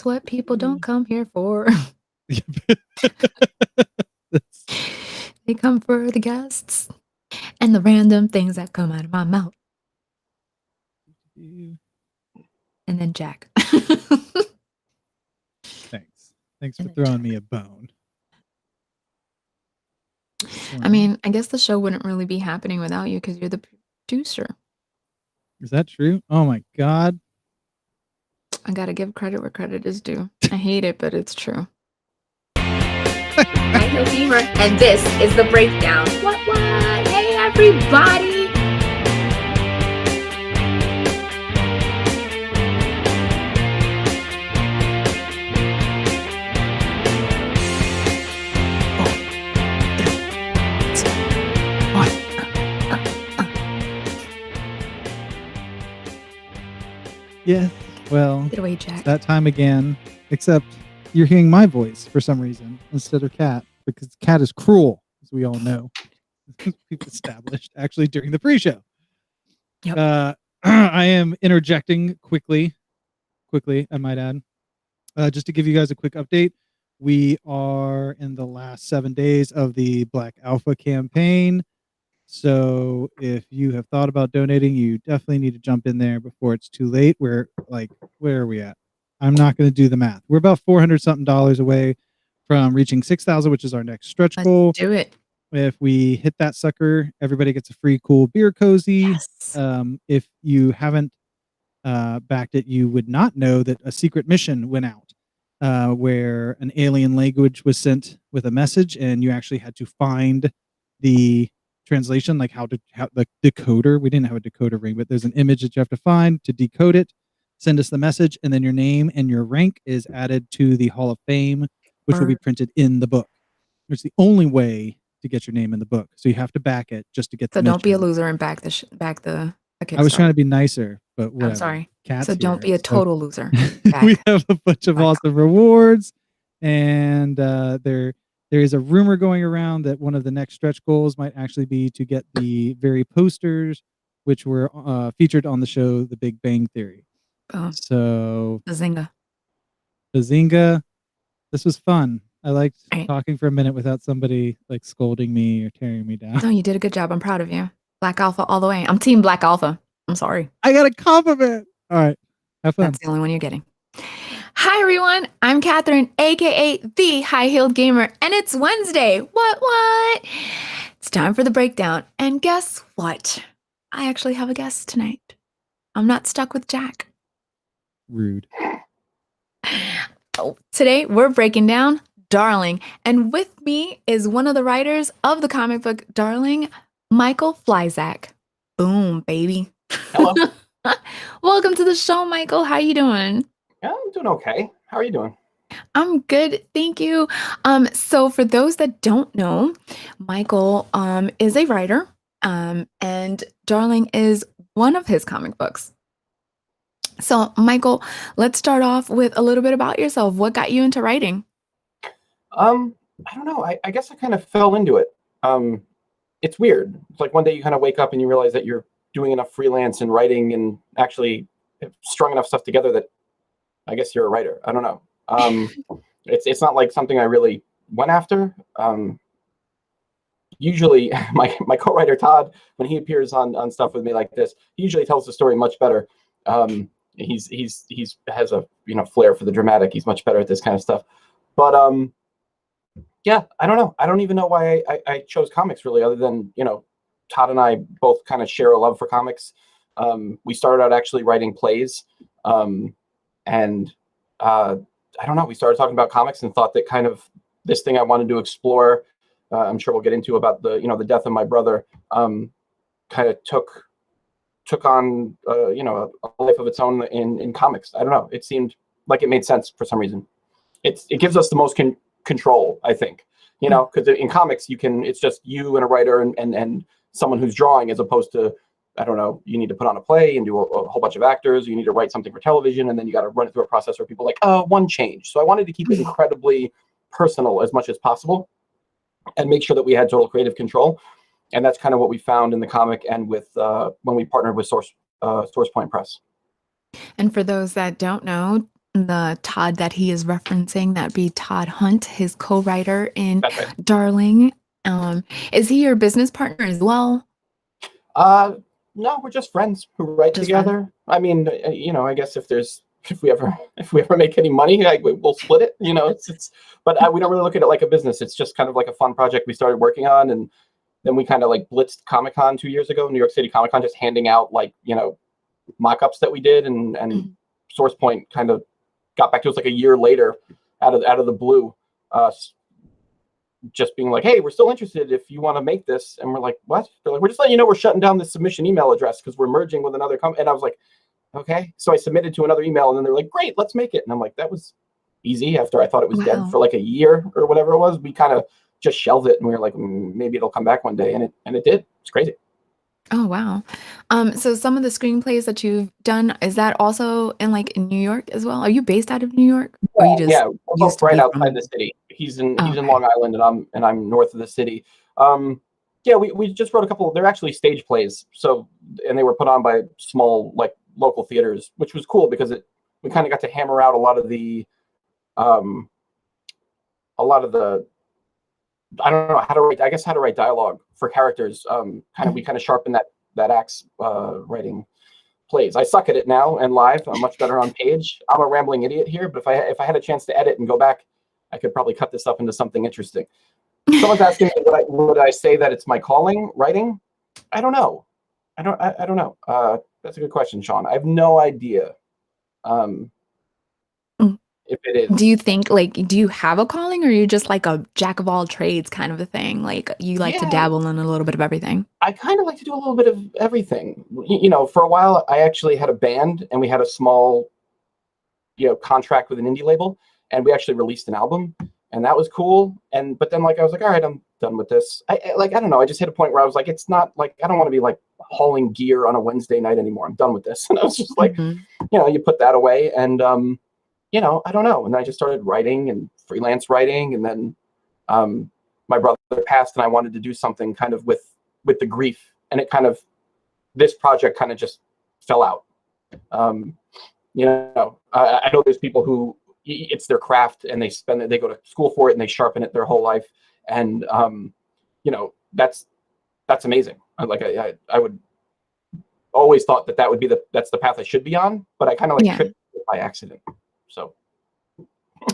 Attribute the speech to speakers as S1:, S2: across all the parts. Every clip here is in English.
S1: That's what people don't come here for. They come for the guests and the random things that come out of my mouth. And then Jack.
S2: Thanks for throwing me a bone.
S1: I mean, I guess the show wouldn't really be happening without you because you're the producer.
S2: Is that true? Oh my God.
S1: I gotta give credit where credit is due. I hate it, but it's true. Hi, Hill Gamer, and this is the Breakdown. What? Hey, everybody!
S2: Yes. Well,
S1: get away, Jack.
S2: It's that time again, except you're hearing my voice for some reason instead of Cat, because Cat is cruel, as we all know. We've established actually during the pre-show.
S1: Yep.
S2: I am interjecting quickly, I might add, just to give you guys a quick update. We are in the last 7 days of the Black Alpha campaign. So if you have thought about donating, you definitely need to jump in there before it's too late. Where are we at? I'm not going to do the math. We're about $400 something away from reaching 6,000, which is our next stretch goal.
S1: Let's do it.
S2: If we hit that sucker, everybody gets a free cool beer cozy.
S1: Yes.
S2: If you haven't backed it, you would not know that a secret mission went out where an alien language was sent with a message, and you actually had to find the translation, like how the decoder. We didn't have a decoder ring, but there's an image that you have to find to decode it, send us the message, and then your name and your rank is added to the Hall of Fame, which will be printed in the book. It's the only way to get your name in the book, so you have to back it just to get.
S1: So don't be a loser and back the.
S2: I was trying to be nicer, but whatever.
S1: I'm sorry.
S2: Cat's
S1: so don't be a total loser.
S2: We have a bunch of awesome rewards, and there is a rumor going around that one of the next stretch goals might actually be to get the very posters which were featured on the show The Big Bang Theory. So
S1: Bazinga.
S2: This was fun. I liked talking for a minute without somebody like scolding me or tearing me down.
S1: No, you did a good job. I'm proud of you. Black Alpha all the way. I'm Team Black Alpha. I'm sorry.
S2: I got a compliment. All right. Have fun.
S1: That's the only one you're getting. Hi, everyone. I'm Catherine, a.k.a. the High-Heeled Gamer, and it's Wednesday. What? It's time for the breakdown. And guess what? I actually have a guest tonight. I'm not stuck with Jack.
S2: Rude.
S1: Today, we're breaking down Darling. And with me is one of the writers of the comic book Darling, Michael Flyzak. Boom, baby.
S3: Hello.
S1: Welcome to the show, Michael. How you doing?
S3: Yeah, I'm doing okay. How are you doing?
S1: I'm good, thank you. So for those that don't know, Michael is a writer, and Darling is one of his comic books. So, Michael, let's start off with a little bit about yourself. What got you into writing?
S3: I don't know. I guess I kind of fell into it. It's weird. It's like one day you kind of wake up and you realize that you're doing enough freelance and writing and actually strung enough stuff together that I guess you're a writer. I don't know. It's not like something I really went after. Usually my co-writer Todd, when he appears on stuff with me like this, he usually tells the story much better. He's has a flair for the dramatic. He's much better at this kind of stuff. But yeah, I don't know. I don't even know why I chose comics really, other than Todd and I both kind of share a love for comics. We started out actually writing plays, and I don't know. We started talking about comics and thought that kind of this thing I wanted to explore. I'm sure we'll get into about the death of my brother. Kind of took on a life of its own in comics. I don't know. It seemed like it made sense for some reason. It gives us the most control, I think. Because in comics it's just you and a writer and someone who's drawing, as opposed to, I don't know, you need to put on a play and do a whole bunch of actors. You need to write something for television, and then you got to run it through a process where people are like, oh, one change. So I wanted to keep it incredibly personal as much as possible and make sure that we had total creative control. And that's kind of what we found in the comic and with when we partnered with Source Point Press.
S1: And for those that don't know, the Todd that he is referencing, that'd be Todd Hunt, his co-writer in
S3: That's right.
S1: Darling. Is he your business partner as well?
S3: No, we're just friends who write
S1: Just friends?
S3: together. I mean, I guess if we ever make any money, we'll split it. But we don't really look at it like a business. It's just kind of like a fun project we started working on, and then we kind of like blitzed Comic-Con 2 years ago, New York City Comic-Con, just handing out like mock-ups that we did, and Source Point kind of got back to us like a year later, out of the blue, just being like, hey, we're still interested if you want to make this. And we're like, what? They're like, we're just letting you know we're shutting down this submission email address because we're merging with another company. And I was like, okay. So I submitted to another email, and then they're like, great, let's make it. And I'm like, that was easy. After I thought it was dead for like a year or whatever it was, we kind of just shelved it, and we were like, maybe it'll come back one day. And it did. It's crazy.
S1: Oh, wow. So some of the screenplays that you've done, is that also in New York as well? Are you based out of New York? Or you just
S3: Yeah, we're
S1: used
S3: both
S1: to
S3: right
S1: be
S3: outside
S1: from?
S3: the city. He's in
S1: Oh, okay.
S3: Long Island, and I'm north of the city. Yeah, we just wrote a couple. They're actually stage plays, and they were put on by small local theaters, which was cool because we kind of got to hammer out a lot of the I don't know how to write. I guess how to write dialogue for characters. We kind of sharpened that axe writing plays. I suck at it now and live. I'm much better on page. I'm a rambling idiot here, but if I had a chance to edit and go back, I could probably cut this up into something interesting. Someone's asking me, would I say that it's my calling, writing? I don't know. I don't know. That's a good question, Sean. I have no idea if it is.
S1: Do you think do you have a calling, or are you just like a jack of all trades kind of a thing? Like you like to
S3: Yeah,
S1: dabble in a little bit of everything?
S3: I kind of like to do a little bit of everything. For a while, I actually had a band, and we had a small, contract with an indie label, and we actually released an album, and that was cool. But then I was like, all right, I'm done with this. I don't know. I just hit a point where I was like, it's not like I don't want to be hauling gear on a Wednesday night anymore. I'm done with this. And I was just like, you put that away, and I don't know. And I just started writing and freelance writing, and then my brother passed, and I wanted to do something kind of with the grief, and this project kind of just fell out. I know there's people who it's their craft, and they go to school for it, and they sharpen it their whole life, and that's amazing. I would always thought that would be that's the path I should be on, but I kind of
S1: Yeah.
S3: tripped by accident. So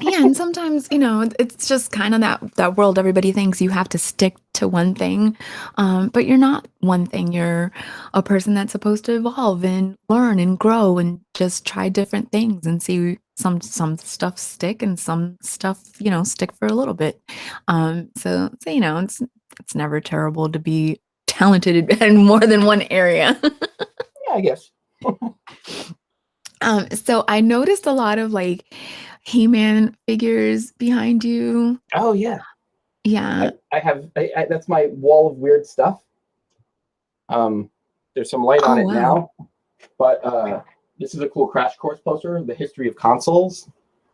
S1: Yeah, and sometimes, it's just kind of that world. Everybody thinks you have to stick to one thing, but you're not one thing. You're a person that's supposed to evolve and learn and grow and just try different things and see some stuff stick and some stuff, stick for a little bit. It's never terrible to be talented in more than one area.
S3: yeah, I guess.
S1: So I noticed a lot of He-Man figures behind you.
S3: Oh yeah,
S1: Yeah.
S3: I have. That's my wall of weird stuff. There's some light on
S1: Oh,
S3: it
S1: wow.
S3: now, but this is a cool crash course poster, the history of consoles.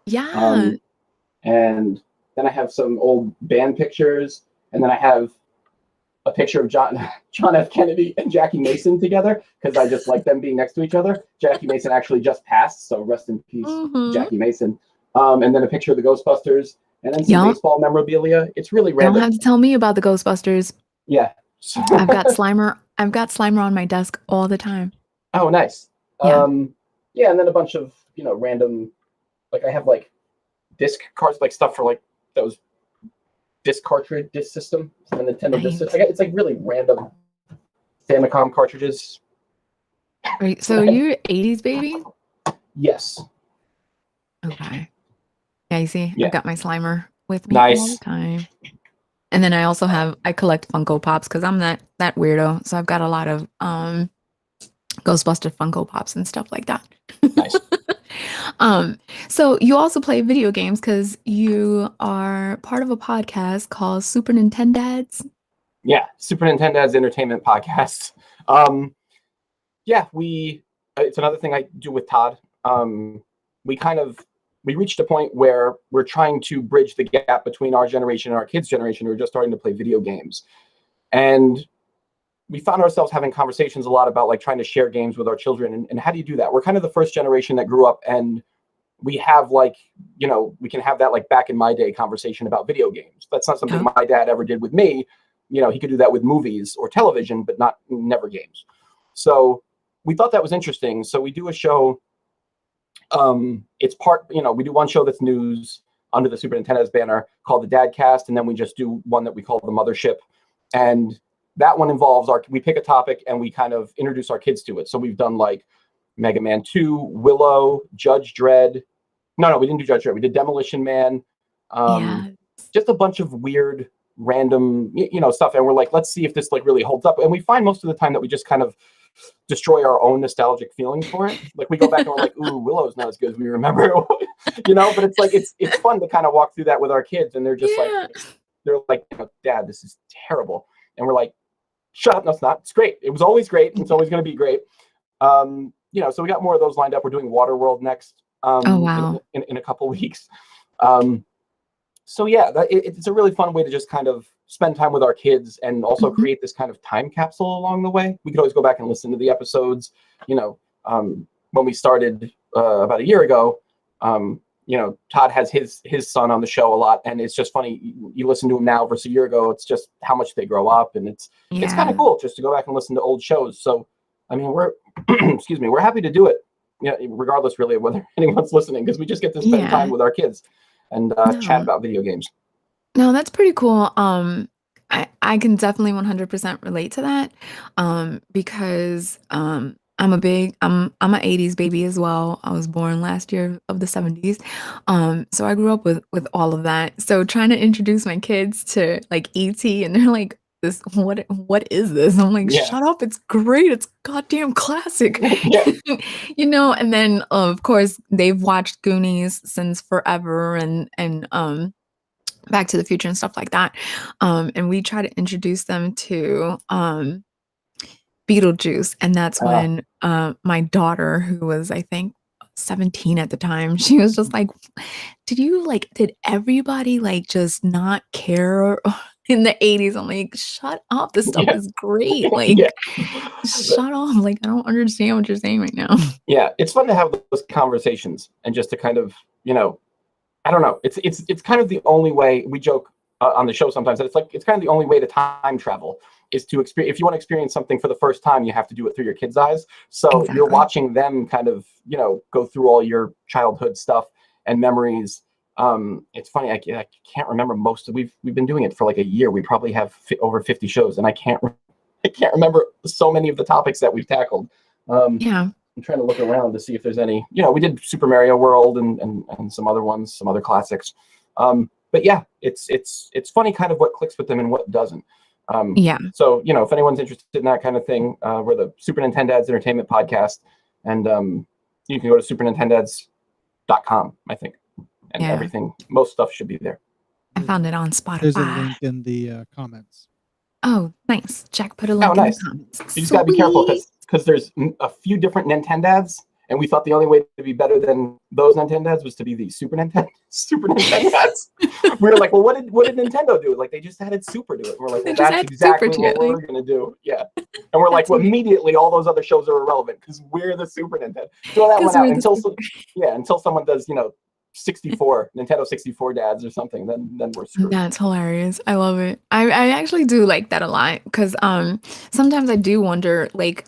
S1: Yeah.
S3: And then I have some old band pictures, and then I have a picture of John F. Kennedy and Jackie Mason together, because I just like them being next to each other. Jackie Mason actually just passed, so rest in peace, Jackie Mason. And then a picture of the Ghostbusters, and then some baseball memorabilia. It's really
S1: You don't
S3: random.
S1: have to tell me about the Ghostbusters.
S3: Yeah.
S1: I've got Slimer on my desk all the time.
S3: Oh, nice.
S1: Yeah.
S3: Yeah, and then a bunch of random, I have disc cards, stuff for those disc cartridge disc system, the Nintendo disc system. It's really random Famicom cartridges.
S1: Right. So you're 80s baby?
S3: Yes.
S1: Okay. Yeah, you see,
S3: Yeah.
S1: I've got my Slimer with me all the time. And then I collect Funko Pops because I'm that weirdo. So I've got a lot of Ghostbuster Funko Pops and stuff like that.
S3: Nice.
S1: So you also play video games because you are part of a podcast called Super Nintendads.
S3: Yeah, Super Nintendads Entertainment Podcast. Yeah, it's another thing I do with Todd. We reached a point where we're trying to bridge the gap between our generation and our kids' generation who are just starting to play video games. And we found ourselves having conversations a lot about trying to share games with our children. And how do you do that? We're kind of the first generation that grew up and we have like, we can have that like back in my day conversation about video games. That's not something
S1: Yep.
S3: my dad ever did with me. He could do that with movies or television, but never games. So we thought that was interesting. So we do a show. It's part, we do one show that's news under the Super Nintendo's banner called the Dad Cast, and then we just do one that we call the Mothership. And that one involves we pick a topic and we kind of introduce our kids to it. So we've done like Mega Man 2, Willow, Judge Dredd. No, we didn't do Judge Dredd. We did Demolition Man.
S1: Yeah.
S3: Just a bunch of weird, random, stuff. And we're like, let's see if this like really holds up. And we find most of the time that we just kind of destroy our own nostalgic feelings for it. Like we go back and we're like, ooh, Willow's not as good as we remember. But it's like, it's fun to kind of walk through that with our kids. And they're just they're like, Dad, this is terrible. And we're like, shut up. No, it's not. It's great. It was always great. It's always going to be great. So we got more of those lined up. We're doing Waterworld next.
S1: Oh, wow.
S3: In a couple weeks. So yeah, it's a really fun way to just kind of spend time with our kids and also create this kind of time capsule along the way. We could always go back and listen to the episodes. When we started about a year ago, Todd has his son on the show a lot, and it's just funny. You listen to him now versus a year ago. It's just how much they grow up, and it's kind of cool just to go back and listen to old shows. So, I mean, we're we're happy to do it. Regardless really of whether anyone's listening, because we just get to spend time with our kids and chat about video games.
S1: No, that's pretty cool. I can definitely 100% relate to that. Because I'm a 80s baby as well. I was born last year of the 70s. So I grew up with all of that. So trying to introduce my kids to like ET, and they're like, this what is this? I'm like, shut up, it's great, it's goddamn classic. And then of course they've watched Goonies since forever, and Back to the Future and stuff like that. And we try to introduce them to Beetlejuice, and that's when my daughter, who was I think 17 at the time, she was just like, did everybody like just not care in the 80s? I'm like, shut up, this stuff is great. Like, shut up. Like, I don't understand what you're saying right now.
S3: Yeah, it's fun to have those conversations and just to kind of, I don't know. It's kind of the only way. We joke on the show sometimes that it's kind of the only way to time travel is to experience. If you want to experience something for the first time, you have to do it through your kids' eyes. So you're watching them kind of, go through all your childhood stuff and memories. It's funny. I can't remember most of. We've been doing it for like a year. We probably have over 50 shows, and I can't remember so many of the topics that we've tackled. I'm trying to look around to see if there's any. We did Super Mario World and some other ones, some other classics. But yeah, it's funny kind of what clicks with them and what doesn't. So if anyone's interested in that kind of thing, we're the Super Nintendads Entertainment Podcast, and you can go to supernintendads.com, I think, and everything. Most stuff should be there.
S1: I found it on Spotify.
S2: There's a link in the comments.
S1: Oh, nice. Jack put a link in the comments.
S3: You just gotta be careful because there's a few different Nintendads, and we thought the only way to be better than those Nintendads was to be the Super Nintendads. We were like, well, what did Nintendo do? Like, they just added Super to it. And we're like, well, that's exactly what we're gonna do. Yeah. And we're like, well, immediately all those other shows are irrelevant because we're the Super Nintendo. Throw that one out until someone does, 64 Nintendo 64 dads or something, then we're screwed.
S1: That's hilarious. I love it. I actually do like that a lot because sometimes I do wonder, like,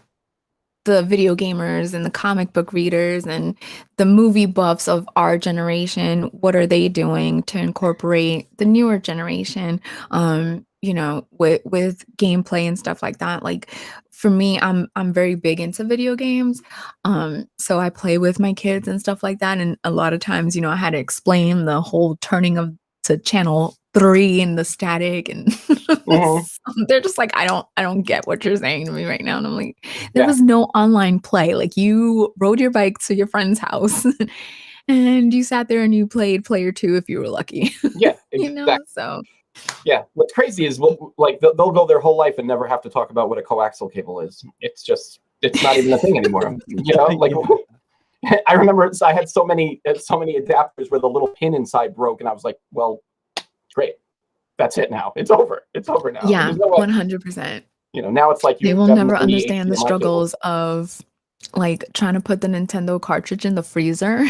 S1: the video gamers and the comic book readers and the movie buffs of our generation, what are they doing to incorporate the newer generation, with gameplay and stuff like that. Like, for me, I'm very big into video games. So I play with my kids and stuff like that. And a lot of times, I had to explain the whole turning to channel 3 and the static, and they're just like, I don't get what you're saying to me right now. And I'm like, there was no online play. Like, you rode your bike to your friend's house and you sat there and you played player 2 if you were lucky.
S3: Yeah, exactly.
S1: So
S3: yeah, what's crazy is they'll go their whole life and never have to talk about what a coaxial cable is. It's not even a thing anymore. I remember I had so many adapters where the little pin inside broke, and I was like, well, great, that's it now. It's over now.
S1: Yeah, 100%.
S3: Now it's like
S1: they will never understand the struggles of like trying to put the Nintendo cartridge in the freezer.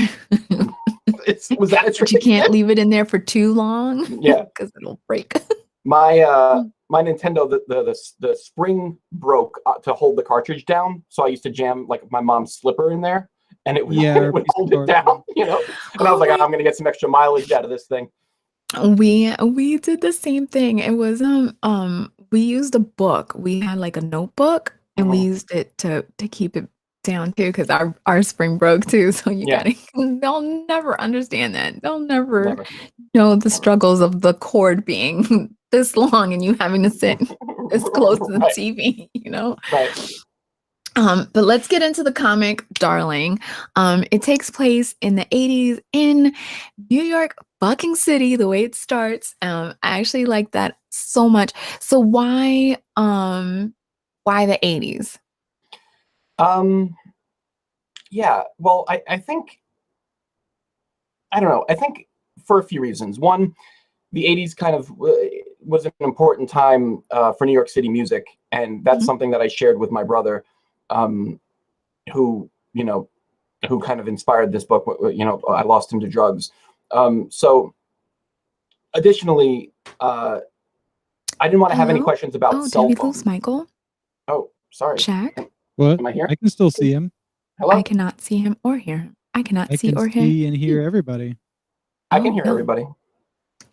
S3: Was that a
S1: But
S3: trick?
S1: you can't leave it in there for too long.
S3: Yeah.
S1: Because it'll break.
S3: My Nintendo, the spring broke to hold the cartridge down, so I used to jam like my mom's slipper in there, and it would,
S2: Yeah, or
S3: it
S2: a
S3: would
S2: piece of
S3: hold it
S2: cord,
S3: down,
S2: yeah.
S3: And I was like, I'm gonna get some extra mileage out of this thing.
S1: We did the same thing. It was we used a book. We had like a notebook and we
S3: Mhm.
S1: used it to keep it down too because our spring broke too. So you
S3: Yeah,
S1: gotta they'll never understand that. They'll never
S3: never,
S1: know the
S3: never.
S1: struggles of the cord being this long and you having to sit this close to the
S3: Right,
S1: TV, you know?
S3: right.
S1: But let's get into the comic, Darling. It takes place in the 80s in New York, Bucking City, the way it starts. I actually like that so much. So why the 80s?
S3: Um, yeah. Well, I think I don't know. I think for a few reasons. One, the 80s kind of was an important time for New York City music, and that's
S1: Mhm.
S3: something that I shared with my brother, um, who who kind of inspired this book. I lost him to drugs. So additionally, I didn't want to have any
S1: Hello?
S3: questions about
S1: Oh, did
S3: cell
S1: we lose
S3: phones.
S1: Michael?
S3: Oh, sorry.
S1: Check.
S2: What?
S3: Am I here?
S2: I can still see him.
S1: I
S3: Hello?
S1: cannot see him or hear him. I cannot
S2: I
S1: see
S2: can
S1: or hear
S2: see and hear
S1: him.
S2: everybody.
S3: I can
S1: Oh
S3: hear
S1: no.
S3: everybody.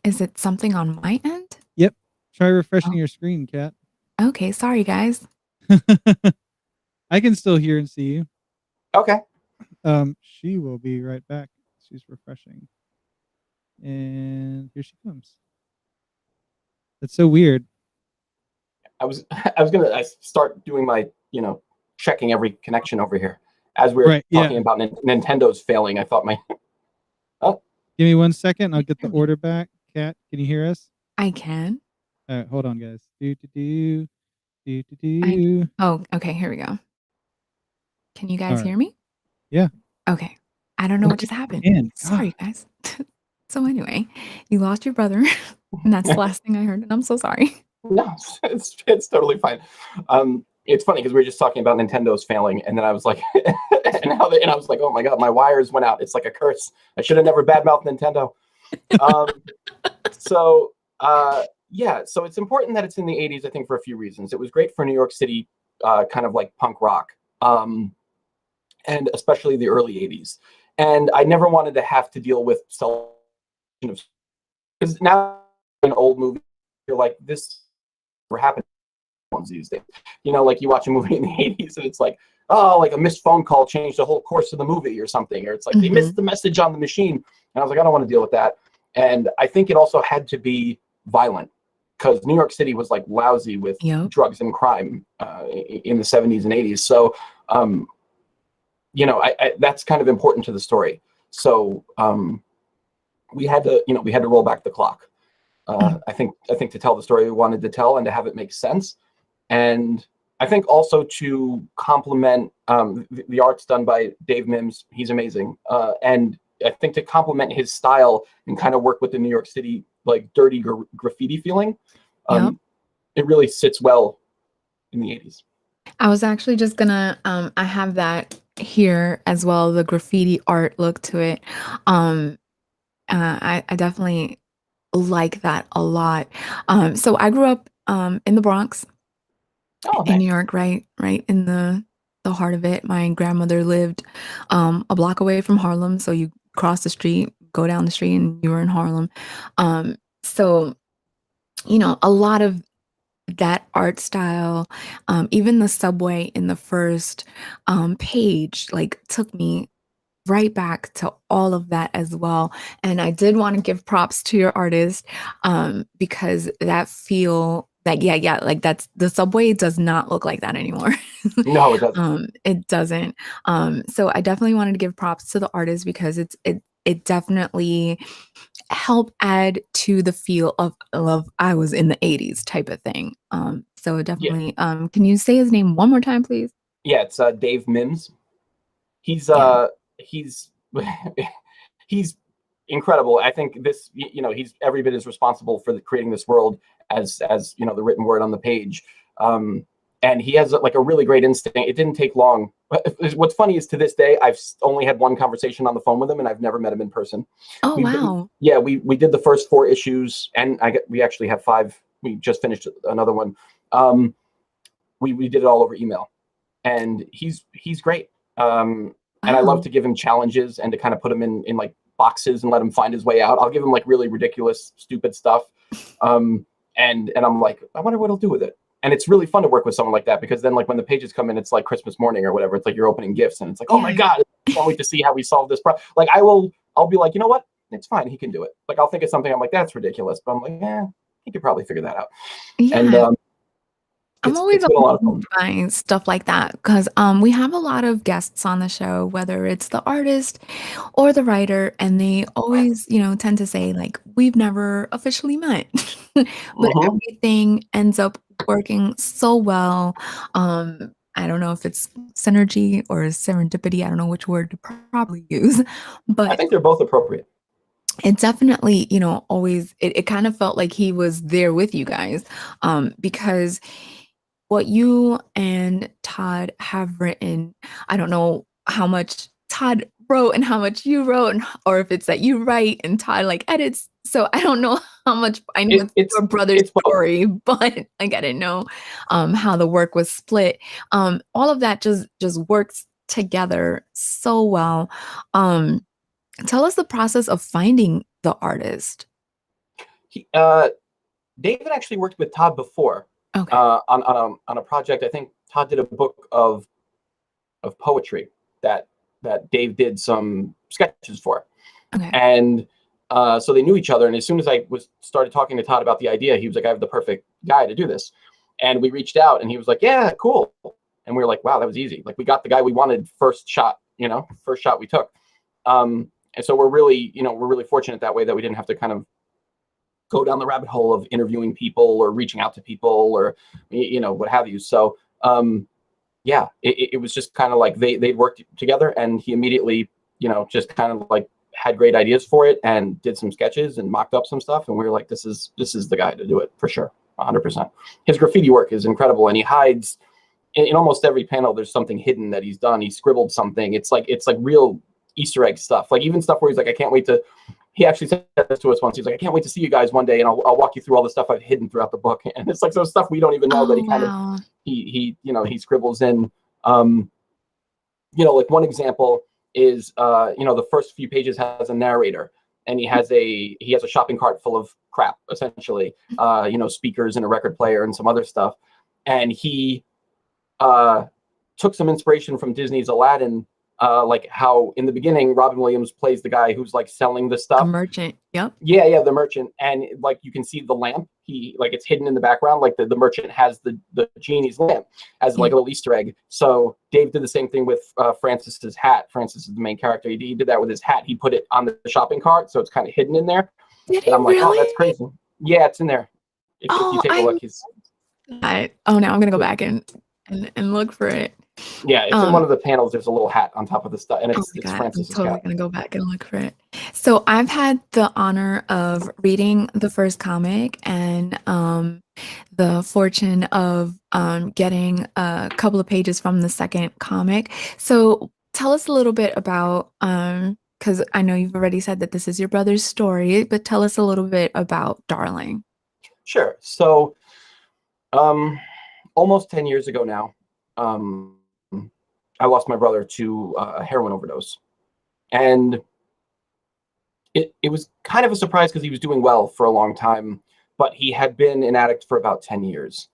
S1: Is it something on my end?
S2: Yep. Try refreshing
S1: Oh,
S2: your screen, Kat.
S1: okay. Sorry, guys.
S2: I can still hear and see you.
S3: Okay.
S2: She will be right back. She's refreshing. And here she comes. That's so weird.
S3: I start doing my, checking every connection over here. As we were
S2: Right,
S3: talking
S2: yeah.
S3: about Nintendo's failing, I thought oh,
S2: Give me 1 second. I'll get the
S1: Hear me.
S2: order back. Kat, can you hear us?
S1: I can.
S2: All right, hold on, guys. Do do do do do
S1: I
S2: do.
S1: Oh, okay, here we go. Can you
S2: All
S1: guys
S2: right.
S1: hear me?
S2: Yeah.
S1: Okay. I don't know what
S2: Okay.
S1: just happened.
S2: And God.
S1: Sorry, guys. So anyway, you lost your brother, and that's the last thing I heard, and I'm so sorry.
S3: no, it's totally fine. It's funny because we were just talking about Nintendo's failing, and then I was like, and I was like, oh my god, my wires went out. It's like a curse. I should have never badmouthed Nintendo. Um, so yeah, so it's important that it's in the 80s, I think, for a few reasons. It was great for New York City, kind of like punk rock, and especially the early 80s. And I never wanted to have to deal with because now in old movies, you're like, this never happened these days. Like you watch a movie in the 80s and it's like, oh, like a missed phone call changed the whole course of the movie or something, or it's like they
S1: Mhm.
S3: missed the message on the machine. And I was like, I don't want to deal with that. And I think it also had to be violent because New York City was like lousy with
S1: Yep.
S3: drugs and crime in the 70s and 80s. So, that's kind of important to the story. So we had to roll back the clock. I think to tell the story we wanted to tell and to have it make sense. And I think also to complement the art's done by Dave Mims. He's amazing. And I think to complement his style and kind of work with the New York City, like dirty graffiti feeling,
S1: Yep.
S3: it really sits well in the 80s.
S1: I was actually just gonna I have that here as well, the graffiti art look to it. Um I definitely like that a lot. So I grew up in the Bronx
S3: Oh,
S1: in New
S3: nice.
S1: York, right in the heart of it. My grandmother lived a block away from Harlem, so you cross the street, go down the street, and you were in Harlem. So a lot of that art style, even the subway in the first page, like took me right back to all of that as well. And I did want to give props to your artist because yeah, like that's the subway does not look like that anymore.
S3: No, it doesn't.
S1: It doesn't. So I definitely wanted to give props to the artist because it definitely helped add to the feel of I was in the 80s type of thing. So it
S3: Yeah,
S1: definitely can you say his name one more time, please?
S3: yeah. It's Dave Mims. He's
S1: Yeah.
S3: he's he's incredible. I think he's every bit as responsible for creating this world as the written word on the page. And he has like a really great instinct. It didn't take long. What's funny is to this day, I've only had one conversation on the phone with him, and I've never met him in person.
S1: Oh, wow.
S3: We did the first 4 issues, and we actually have 5. We just finished another one. We did it all over email, and he's great. And I love to give him challenges and to kind of put him in like boxes and let him find his way out. I'll give him like really ridiculous, stupid stuff. And I'm like, I wonder what he'll do with it. And it's really fun to work with someone like that, because then like when the pages come in, it's like Christmas morning or whatever. It's like you're opening gifts, and it's like, oh my God, I can't wait to see how we solve this problem. Like I'll be like, you know what? It's fine. He can do it. Like I'll think of something. I'm like, that's ridiculous. But I'm like, yeah, he could probably figure that out.
S1: Yeah.
S3: And
S1: I'm always amazed by stuff like that, because we have a lot of guests on the show, whether it's the artist or the writer, and they always, tend to say like, we've never officially met, but everything ends up working so well. I don't know if it's synergy or serendipity. I don't know which word to probably use, but
S3: I think they're both appropriate.
S1: It definitely, always, it kind of felt like he was there with you guys, because what you and Todd have written, I don't know how much Todd wrote and how much you wrote, or if it's that you write and Todd like edits. So I don't know how much. I know it's your brother's story, but I didn't know how the work was split. All of that just works together so well. Tell us the process of finding the artist.
S3: David actually worked with Todd before.
S1: Okay.
S3: On a project. I think Todd did a book of poetry that Dave did some sketches for.
S1: Okay.
S3: And so they knew each other. And as soon as I started talking to Todd about the idea, he was like, I have the perfect guy to do this. And we reached out, and he was like, yeah, cool. And we were like, wow, that was easy. Like we got the guy we wanted first shot we took. And so we're really fortunate that way, that we didn't have to kind of go down the rabbit hole of interviewing people or reaching out to people or, what have you. So, it was just kind of like they worked together, and he immediately, just kind of like had great ideas for it and did some sketches and mocked up some stuff. And we were like, this is the guy to do it for sure. 100%. His graffiti work is incredible, and he hides in almost every panel. There's something hidden that he's done. He scribbled something. It's like real Easter egg stuff. Like even stuff where he's like, I can't wait to. He actually said this to us once. He's like, I can't wait to see you guys one day, and I'll walk you through all the stuff I've hidden throughout the book. And it's like some stuff we don't even know that he kind of he scribbles in. Like one example is the first few pages has a narrator, and he has a shopping cart full of crap, essentially, speakers and a record player and some other stuff. And he took some inspiration from Disney's Aladdin. Like how in the beginning, Robin Williams plays the guy who's like selling the stuff.
S1: A merchant. Yep.
S3: Yeah, the merchant. And like you can see the lamp. It's hidden in the background. Like the merchant has the genie's lamp as like a little Easter egg. So Dave did the same thing with Francis's hat. Francis is the main character. He did that with his hat. He put it on the shopping cart, so it's kind of hidden in there.
S1: And I'm like,
S3: oh, that's crazy. Yeah, it's in there. If you take a look,
S1: now I'm gonna go back and look for it.
S3: Yeah, it's in one of the panels. There's a little hat on top of the stuff, and it's Francis.
S1: I'm totally gonna go back and look for it. So I've had the honor of reading the first comic, and the fortune of getting a couple of pages from the second comic. So tell us a little bit about because I know you've already said that this is your brother's story, but tell us a little bit about Darling.
S3: Sure. So, almost 10 years ago now. I lost my brother to a heroin overdose, and it was kind of a surprise because he was doing well for a long time, but he had been an addict for about 10 years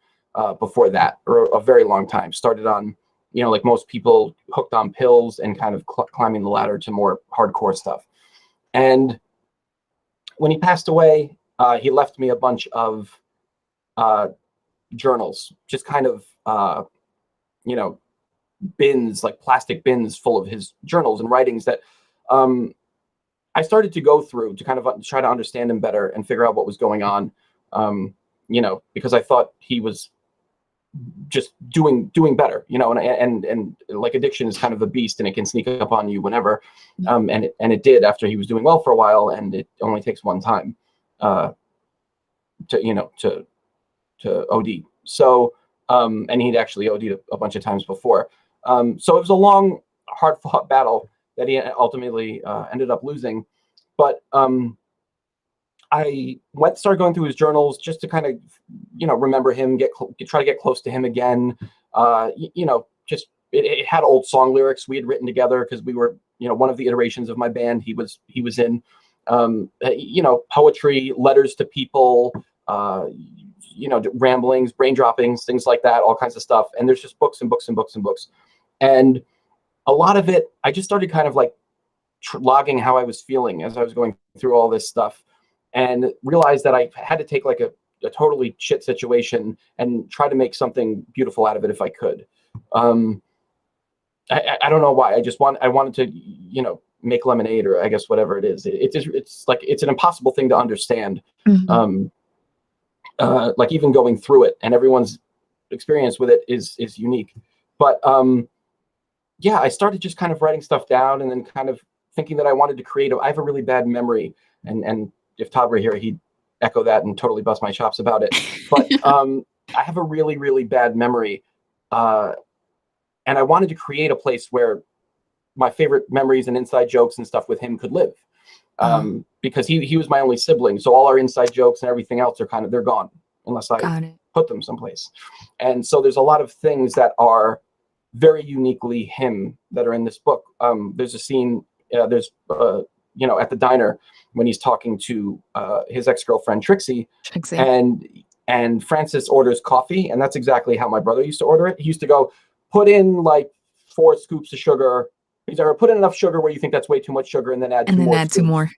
S3: before that, or a very long time. Started on, like most people, hooked on pills and kind of climbing the ladder to more hardcore stuff. And when he passed away, he left me a bunch of journals, just kind of, bins, like plastic bins full of his journals and writings that I started to go through to kind of try to understand him better and figure out what was going on, because I thought he was just doing better, and like addiction is kind of a beast, and it can sneak up on you whenever, and it did after he was doing well for a while, and it only takes one time to OD. So And he'd actually OD'd a bunch of times before. So it was a long, hard-fought battle that he ultimately ended up losing. But I started going through his journals just to kind of, remember him, try to get close to him again. Just it had old song lyrics we had written together because we were, one of the iterations of my band he was in. Poetry, letters to people, ramblings, brain droppings, things like that, all kinds of stuff. And there's just books and books and books and books. And a lot of it, I just started kind of like logging how I was feeling as I was going through all this stuff, and realized that I had to take like a totally shit situation and try to make something beautiful out of it if I could. I don't know why. I wanted to, make lemonade, or I guess whatever it is. It's like, it's an impossible thing to understand.
S1: Mhm.
S3: Like even going through it, and everyone's experience with it is unique. But yeah, I started just kind of writing stuff down, and then kind of thinking that I wanted to create. I have a really bad memory, and if Todd were here, he'd echo that and totally bust my chops about it. But I have a really, really bad memory, and I wanted to create a place where my favorite memories and inside jokes and stuff with him could live, because he was my only sibling. So all our inside jokes and everything else they're gone unless I
S1: Got it.
S3: put them someplace. And so there's a lot of things that are very uniquely him that are in this book. There's a scene, at the diner when he's talking to his ex-girlfriend Trixie, and Francis orders coffee, and that's exactly how my brother used to order it. He used to go, put in like 4 scoops of sugar. He's ever put in enough sugar where you think that's way too much sugar, and then add 2 more scoops.
S1: 2 more.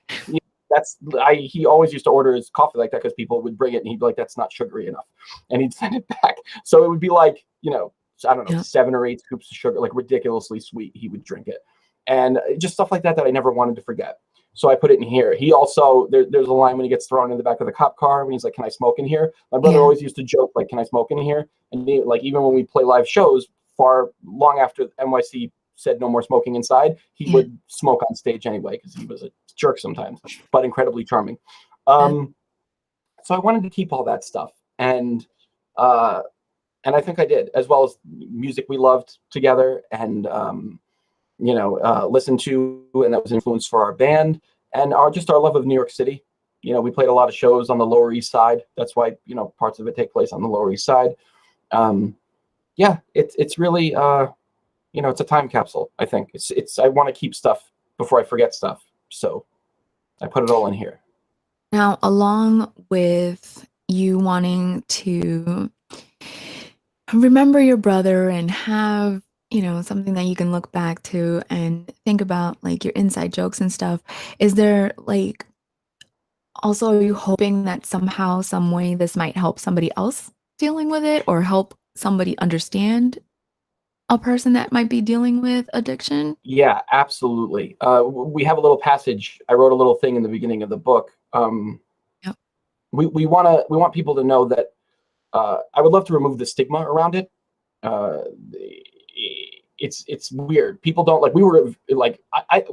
S3: He always used to order his coffee like that because people would bring it and he'd be like, that's not sugary enough, and he'd send it back. So it would be like, I don't know,
S1: Yeah.
S3: 7 or 8 scoops of sugar, like ridiculously sweet. He would drink it, and just stuff like that I never wanted to forget. So I put it in here. He also, there's a line when he gets thrown in the back of the cop car when he's like, can I smoke in here? My brother always used to joke, like, can I smoke in here? And even when we play live shows, long after NYC said no more smoking inside, he would smoke on stage anyway, because he was a jerk sometimes, but incredibly charming. So I wanted to keep all that stuff, and I think I did, as well as music we loved together, and listened to, and that was influence for our band, and our love of New York City. We played a lot of shows on the Lower East Side. That's why parts of it take place on the Lower East Side. It's really it's a time capsule. I think I want to keep stuff before I forget stuff, so I put it all in here.
S1: Now, along with you wanting to remember your brother and have, something that you can look back to and think about, like your inside jokes and stuff, is there like, also, are you hoping that somehow, some way this might help somebody else dealing with it, or help somebody understand a person that might be dealing with addiction?
S3: Yeah, absolutely. We have a little passage. I wrote a little thing in the beginning of the book.
S1: Yep.
S3: We want people to know that I would love to remove the stigma around it. It's weird. People don't like. We were like,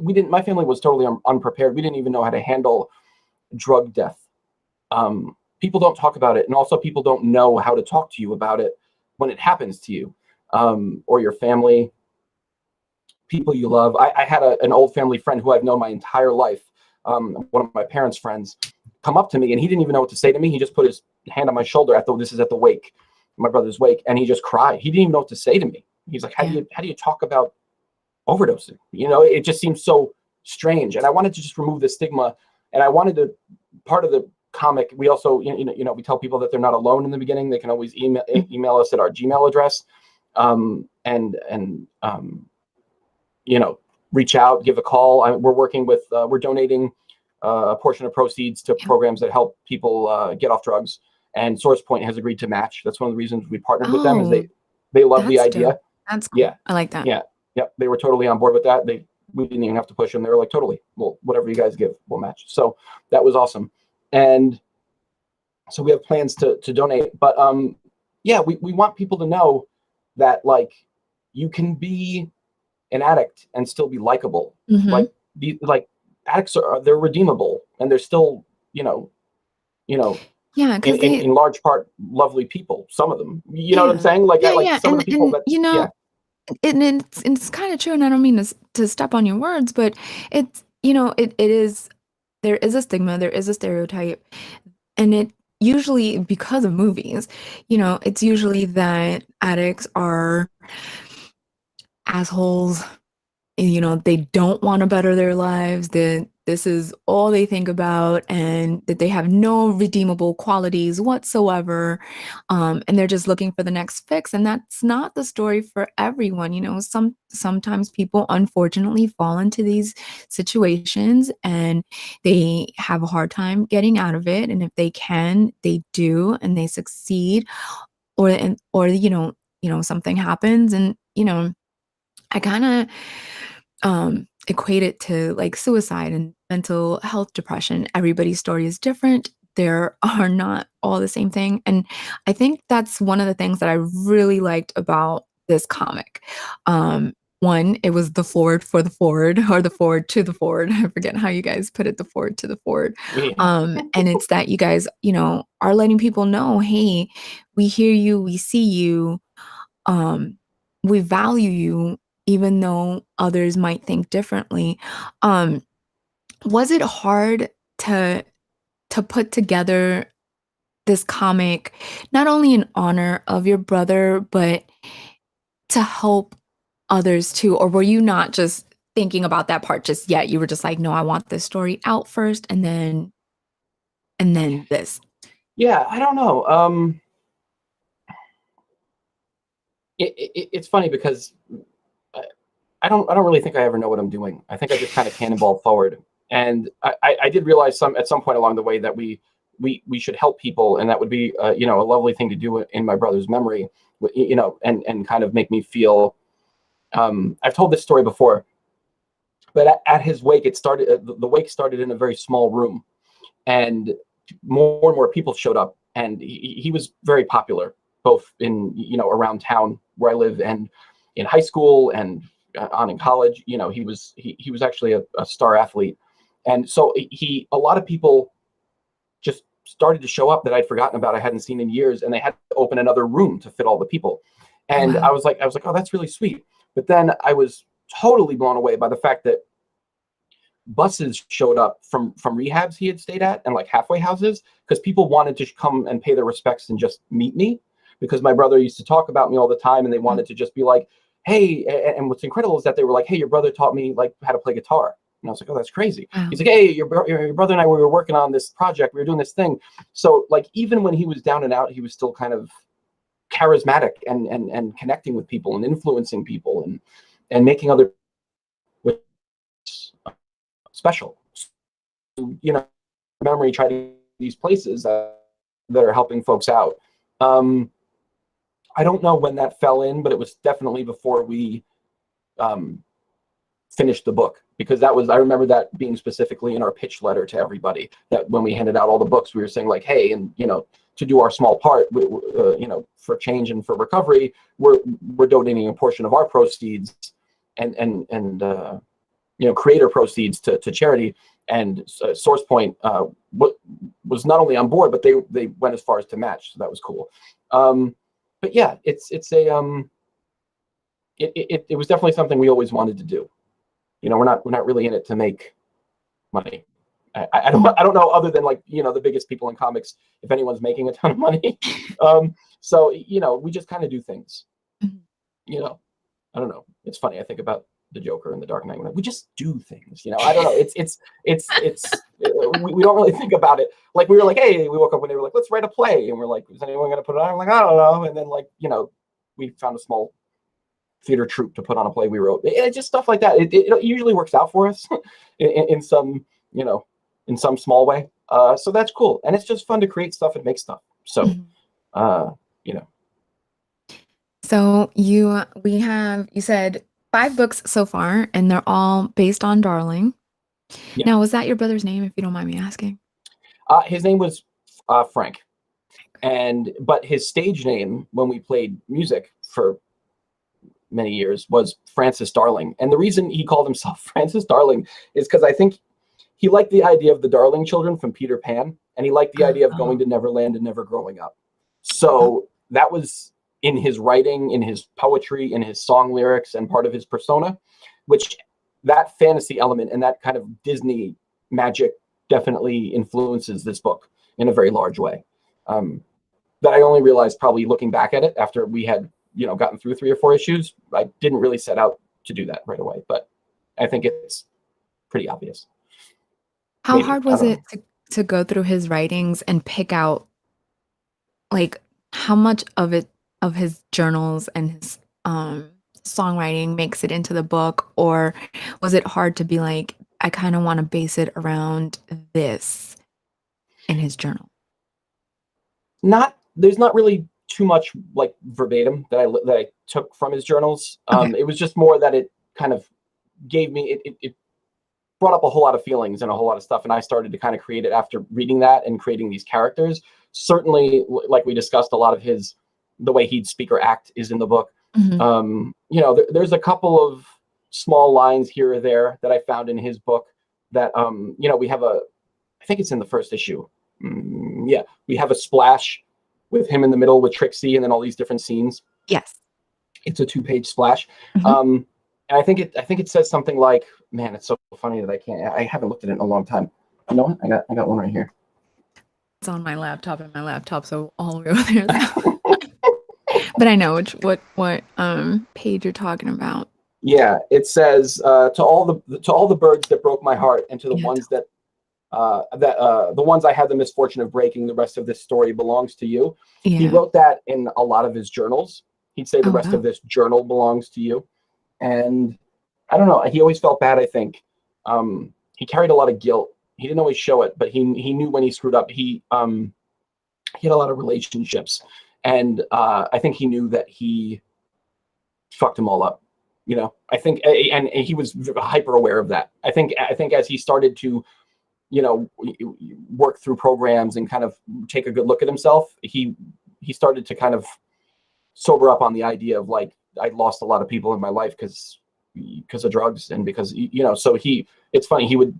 S3: we didn't. My family was totally unprepared. We didn't even know how to handle drug death. People don't talk about it, and also people don't know how to talk to you about it when it happens to you, or your family, people you love. I had an old family friend who I've known my entire life, one of my parents' friends, come up to me, and he didn't even know what to say to me. He just put his hand on my shoulder this is at the wake, my brother's wake, and he just cried. He didn't even know what to say to me. He's like, how do you talk about overdosing? It just seems so strange. And I wanted to just remove the stigma, and I wanted to, part of the comic, we also, we tell people that they're not alone in the beginning. They can always email us at our Gmail address, reach out, give a call. We're donating a portion of proceeds to programs that help people get off drugs. And SourcePoint has agreed to match. That's one of the reasons we partnered with them, is they love the idea.
S1: Dope. That's cool.
S3: Yeah.
S1: I like that.
S3: Yeah. They were totally on board with that. We didn't even have to push them. They were like, totally, well, whatever you guys give, we'll match. So that was awesome. And so we have plans to donate, but we want people to know that, like, you can be an addict and still be likable.
S1: Mm-hmm.
S3: Like addicts they're redeemable, and they're still,
S1: Yeah, because they
S3: in large part lovely people. Some of them, you know what I'm
S1: yeah.
S3: saying? Like
S1: Yeah,
S3: like
S1: yeah,
S3: some of the people
S1: and,
S3: that
S1: you know,
S3: yeah.
S1: it's kinda true, and I don't mean to step on your words, but it's it is there is a stigma, there is a stereotype, and it usually because of movies, it's usually that addicts are assholes. They don't want to better their lives, that this is all they think about, and that they have no redeemable qualities whatsoever. And they're just looking for the next fix. And that's not the story for everyone. Sometimes people unfortunately fall into these situations and they have a hard time getting out of it. And if they can, they do and they succeed. Or something happens and I kind of equate it to like suicide and mental health depression. Everybody's story is different. There are not all the same thing. And I think that's one of the things that I really liked about this comic. One, it was the forward for the forward or the forward to the forward. I forget how you guys put it, the forward to the forward.
S3: Yeah.
S1: And it's that you guys, are letting people know, hey, we hear you, we see you, um, we value you even though others might think differently. Um, was it hard to put together this comic, not only in honor of your brother, but to help others too? Or were you not just thinking about that part just yet? You were just like, no, I want this story out first and then this.
S3: Yeah, I don't know. It's funny because I, I don't really think I ever know what I'm doing. I think I just kind of cannonball forward. And I did realize at some point along the way that we should help people, and that would be a lovely thing to do in my brother's memory, and kind of make me feel. I've told this story before, but at his wake, it started. The wake started in a very small room, and more and more people showed up, and he was very popular, both in around town where I live, and in high school, and on in college. He was actually a star athlete, and so a lot of people just started to show up that I'd forgotten about, I hadn't seen in years, and they had to open another room to fit all the people. And
S1: Wow.
S3: I was like, oh, that's really sweet. But then I was totally blown away by the fact that buses showed up from rehabs he had stayed at and like halfway houses, because people wanted to come and pay their respects and just meet me, because my brother used to talk about me all the time, and they wanted to just be like, hey. And what's incredible is that they were like, hey, your brother taught me like how to play guitar. And I was like, oh, that's crazy.
S1: Wow.
S3: He's like, hey, your brother and I, we were working on this project, we were doing this thing. So like, even when he was down and out, he was still kind of charismatic and connecting with people and influencing people and making other special. Memory, try to these places that are helping folks out. I don't know when that fell in, but it was definitely before we finished the book, because I remember that being specifically in our pitch letter to everybody, that when we handed out all the books, we were saying like, hey, and to do our small part, for change and for recovery, we're donating a portion of our proceeds and creator proceeds to charity. And SourcePoint was not only on board, but they went as far as to match. So that was cool. But yeah, it was definitely something we always wanted to do. We're not really in it to make money. I don't know, other than like the biggest people in comics, if anyone's making a ton of money. So we just kind of do things. I don't know. It's funny. I think about the Joker and the Dark Knight. We just do things. I don't know. It's we don't really think about it. Like we were like, hey, we woke up when they were like, let's write a play, and we're like, is anyone going to put it on? I'm like, I don't know. And then like we found a small theater troupe to put on a play we wrote. It's just stuff like that. It usually works out for us in some in some small way. So that's cool, and it's just fun to create stuff and make stuff. So
S1: So you said 5 books so far, and they're all based on Darling.
S3: Yeah.
S1: Now, was that your brother's name, if you don't mind me asking?
S3: His name was Frank, but his stage name when we played music for many years was Francis Darling. And the reason he called himself Francis Darling is because I think he liked the idea of the Darling children from Peter Pan, and he liked the idea of going
S1: Oh,
S3: to Neverland and never growing up. So that was in his writing, in his poetry, in his song lyrics, and part of his persona, which that fantasy element and that kind of Disney magic definitely influences this book in a very large way. That I only realized probably looking back at it after we had, gotten through 3 or 4 issues. I didn't really set out to do that right away, but I think it's pretty obvious.
S1: how
S3: Maybe,
S1: hard
S3: I
S1: was
S3: don't know.
S1: it to go through his writings and pick out like how much of his journals and his songwriting makes it into the book, or was it hard to be like, I kind of want to base it around this in his journal?
S3: There's not really too much like verbatim that I took from his journals.
S1: Okay.
S3: It was just more that it kind of gave me it brought up a whole lot of feelings and a whole lot of stuff, and I started to kind of create it after reading that and creating these characters. Certainly, like we discussed, a lot of the way he'd speak or act is in the book.
S1: Mhm.
S3: There's a couple of small lines here or there that I found in his book that we have I think it's in the first issue. Yeah, we have a splash with him in the middle with Trixie and then all these different scenes.
S1: Yes.
S3: It's a 2-page splash.
S1: Mhm.
S3: And I think it says something like, man, it's so funny that I haven't looked at it in a long time. You know what? I got one right here.
S1: It's on my laptop, and my laptop's so all the way over there. But I know what page you're talking about.
S3: Yeah, it says to all the birds that broke my heart, and to the
S1: Yeah.
S3: ones that the ones I had the misfortune of breaking, the rest of this story belongs to you. He
S1: Yeah.
S3: wrote that in a lot of his journals. He'd say the
S1: Oh,
S3: rest
S1: wow.
S3: of this journal belongs to you. And I don't know, he always felt bad, I think. He carried a lot of guilt. He didn't always show it, but he knew when he screwed up. He had a lot of relationships, and I think he knew that he fucked them all up. I think, and he was hyper aware of that. I think as he started to work through programs and kind of take a good look at himself, he started to kind of sober up on the idea of like, I lost a lot of people in my life because of drugs, and because so it's funny, he would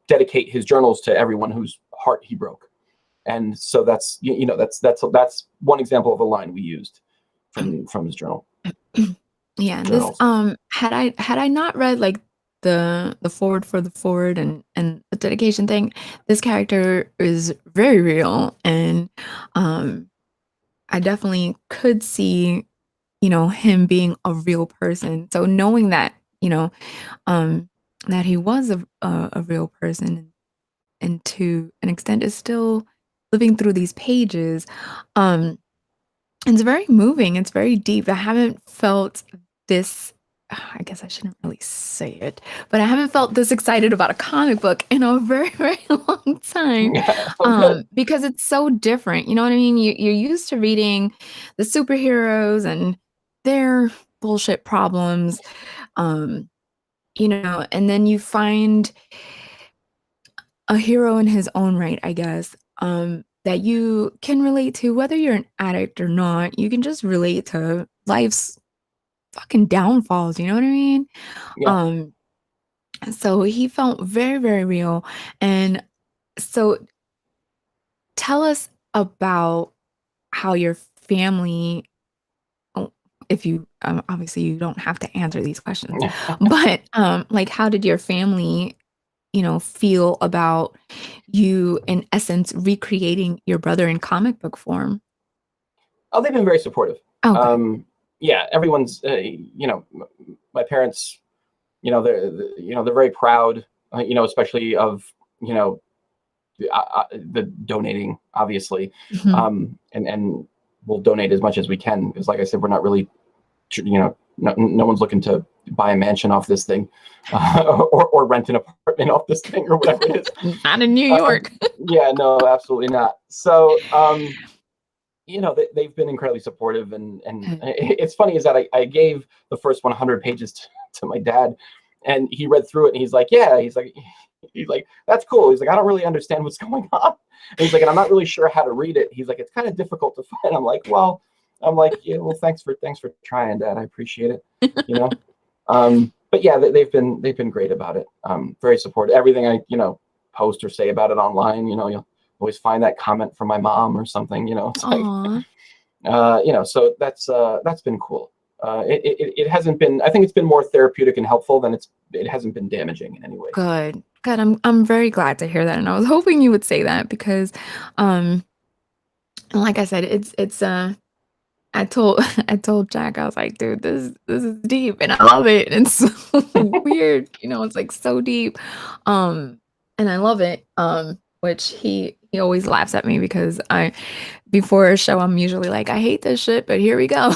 S3: dedicate his journals to everyone whose heart he broke. And so that's that's one example of a line we used from his journal.
S1: Yeah, and this
S3: Journals.
S1: had I not read like the forward for the forward and the dedication thing, this character is very real, and I definitely could see him being a real person. So knowing that that he was a real person, and to an extent is still living through these pages, it's very moving, it's very deep. I haven't felt this. I guess I shouldn't really say it, but I haven't felt this excited about a comic book in a very, very long time,
S3: Oh, good.
S1: because it's so different, you know what I mean? You're used to reading the superheroes and their bullshit problems, um, and then you find a hero in his own right, I guess, that you can relate to, whether you're an addict or not. You can just relate to life's fucking downfalls, you know what I mean?
S3: Yeah.
S1: Um, so he felt very, very real. And so tell us about how your family, oh, if you obviously you don't have to answer these questions, but like how did your family feel about you, in essence, recreating your brother in comic book form?
S3: Oh, they've been very supportive.
S1: Okay.
S3: Yeah, everyone's, my parents, they're very proud, especially of, the donating, obviously,
S1: Mhm.
S3: and we'll donate as much as we can because, like I said, we're not really, no one's looking to buy a mansion off this thing, or rent an apartment off this thing or whatever it is.
S1: Not in New York.
S3: Yeah, no, absolutely not. So, they've been incredibly supportive, and it's funny is that I gave the first 100 pages to my dad, and he read through it, and he's like, yeah, he's like, that's cool. He's like, I don't really understand what's going on. And he's like, and I'm not really sure how to read it. He's like, it's kind of difficult to find. I'm like, yeah, well, thanks for trying, Dad. I appreciate it. But yeah, they've been great about it. Very supportive. Everything post or say about it online. You'll always find that comment from my mom or something. It's like, so that's been cool. It hasn't been. I think it's been more therapeutic and helpful than it hasn't been damaging in any way.
S1: Good. I'm very glad to hear that, and I was hoping you would say that because, like I said, it's I told I told Jack, I was like, dude, this is deep and I love it. And it's so weird, it's like so deep. And I love it. Which he always laughs at me because before a show I'm usually like, I hate this shit, but here we go.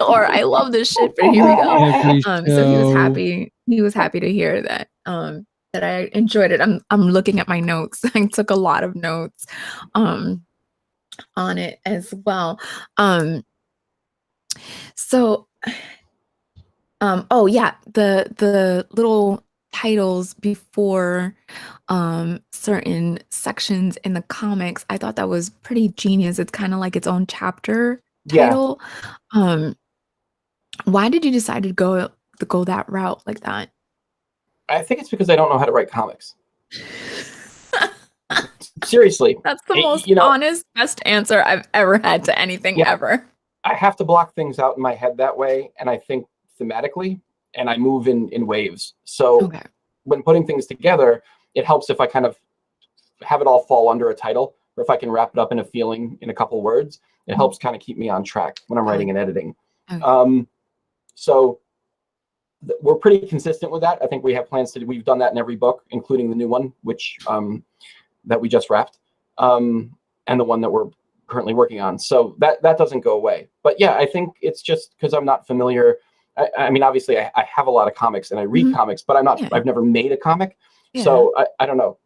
S1: Or I love this shit, but here we go.
S2: Every
S1: So he was
S2: show.
S1: happy. He was happy to hear that. That I enjoyed it. I'm looking at my notes. I took a lot of notes on it as well. So, oh yeah, the little titles before certain sections in the comics, I thought that was pretty genius. It's kind of like its own chapter title. Why did you decide to go that route like that?
S3: I think it's because I don't know how to write comics. Seriously.
S1: That's the most honest, best answer I've ever had to anything ever.
S3: I have to block things out in my head that way, and I think thematically, and I move in waves. So when putting things together, it helps if I kind of have it all fall under a title, or if I can wrap it up in a feeling in a couple words. It helps kind of keep me on track when I'm writing and editing. So we're pretty consistent with that. I think we have plans to do. We've done that in every book, including the new one, which that we just wrapped, and the one that we're currently working on. So that doesn't go away. But yeah, I think it's just because I'm not familiar. I mean, obviously I have a lot of comics and I read comics, but I've never made a comic. So I don't know.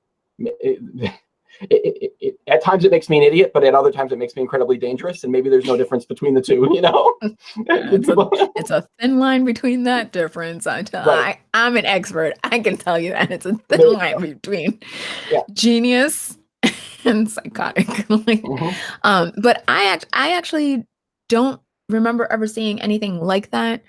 S3: At times it makes me an idiot, but at other times it makes me incredibly dangerous. And maybe there's no difference between the two,
S1: It's a thin line between that difference. I'm an expert. I can tell you that it's a thin line between genius and psychotic. But I actually don't remember ever seeing anything like that.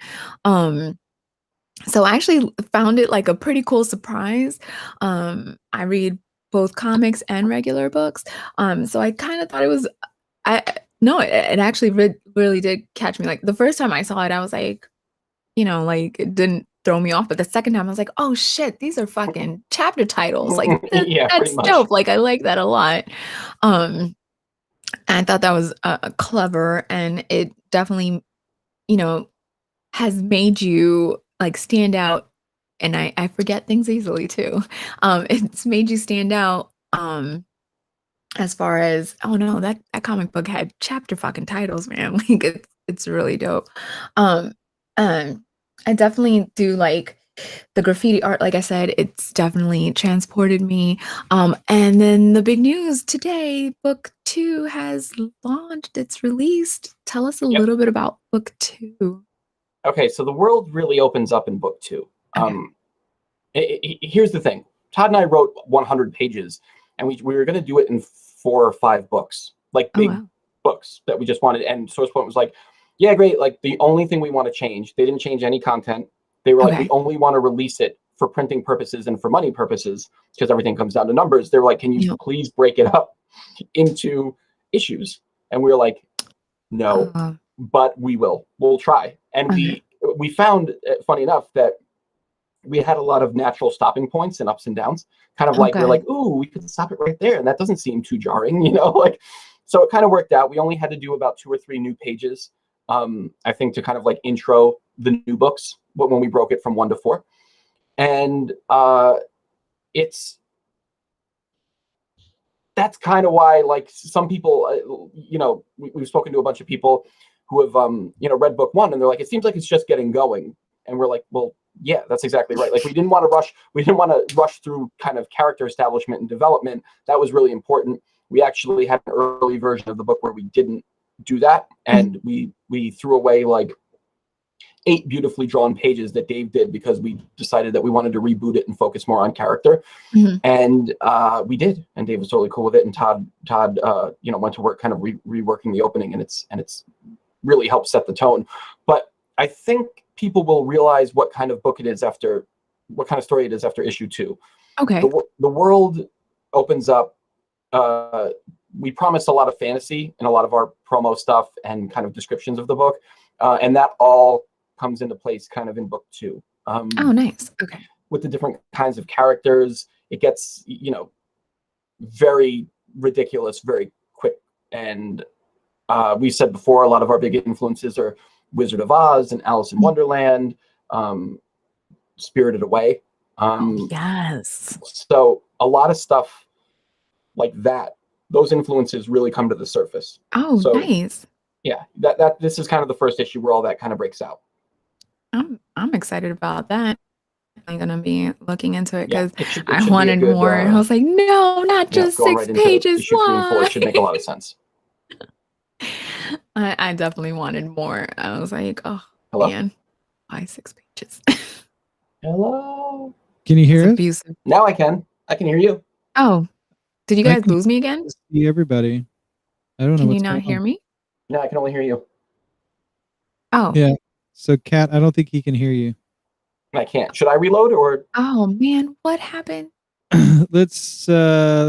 S1: So I actually found it like a pretty cool surprise. I read both comics and regular books. So I kind of thought it was, it actually really did catch me. Like the first time I saw it, I was like, like it didn't throw me off. But the second time I was like, oh shit, these are fucking chapter titles. Like that's dope. Like I like that a lot. I thought that was clever, and it definitely, has made you like stand out. And I forget things easily too. It's made you stand out as far as, oh no, that comic book had chapter fucking titles, man. Like it's really dope. I definitely do like the graffiti art. Like I said, it's definitely transported me. And then the big news today, book 2 has launched. It's released. Tell us a little bit about book 2.
S3: Okay, so the world really opens up in book 2. Here's the thing. Todd and I wrote 100 pages, and we were going to do it in 4 or 5 books, like big books that we just wanted. And Source Point was like, yeah, great. Like the only thing we want to change, they didn't change any content. They were like, we only want to release it for printing purposes and for money purposes, because everything comes down to numbers. They were like, can you please break it up into issues? And we were like, no, but we'll try. And we found, funny enough, that we had a lot of natural stopping points and ups and downs, kind of like, we're like, ooh, we could stop it right there. And that doesn't seem too jarring, like, so it kind of worked out. We only had to do about 2 or 3 new pages, I think, to kind of like intro the new books, but when we broke it from 1 to 4. And that's kind of why, like, some people, we've spoken to a bunch of people who have, read book 1, and they're like, it seems like it's just getting going. And we're like, well, yeah, that's exactly right. Like, we didn't want to rush through kind of character establishment and development. That was really important. We actually had an early version of the book where we didn't do that. And we threw away like 8 beautifully drawn pages that Dave did, because we decided that we wanted to reboot it and focus more on character. And we did, and Dave was totally cool with it. And Todd went to work kind of reworking the opening, and it's really helped set the tone. But I think people will realize what kind of book it is what kind of story it is after issue 2.
S1: Okay.
S3: The world opens up. We promised a lot of fantasy in a lot of our promo stuff and kind of descriptions of the book, and that all comes into place kind of in book 2.
S1: Oh, nice. Okay.
S3: With the different kinds of characters, it gets, very ridiculous very quick. And we said before, a lot of our big influences are Wizard of Oz and Alice in Wonderland, Spirited Away.
S1: Yes.
S3: So a lot of stuff like that, those influences really come to the surface.
S1: Oh,
S3: So,
S1: nice.
S3: yeah, that this is kind of the first issue where all that kind of breaks out.
S1: I'm excited about that. I'm gonna be looking into it because
S3: it
S1: I
S3: should be a
S1: wanted
S3: good,
S1: more. And I was like, no, not just
S3: going
S1: 6
S3: right into
S1: pages.
S3: issue 3 and 4.
S1: Why?
S3: It should make a lot of sense.
S1: I definitely wanted more. I was like, oh
S3: Hello?
S1: man, why 6 pages?
S3: Hello?
S2: Can you
S1: It's
S2: hear us?
S1: abusive.
S3: Now I can hear you.
S1: Oh, did you
S2: I
S1: guys
S2: can
S1: lose me again?
S2: see everybody. I don't know
S1: Can you
S2: what's
S1: not
S2: going
S1: hear
S2: on.
S1: me?
S3: No, I can only hear you.
S1: Oh.
S2: Yeah. So Kat, I don't think he can hear you.
S3: I can't. Should I reload or?
S1: Oh man, what happened?
S2: Let's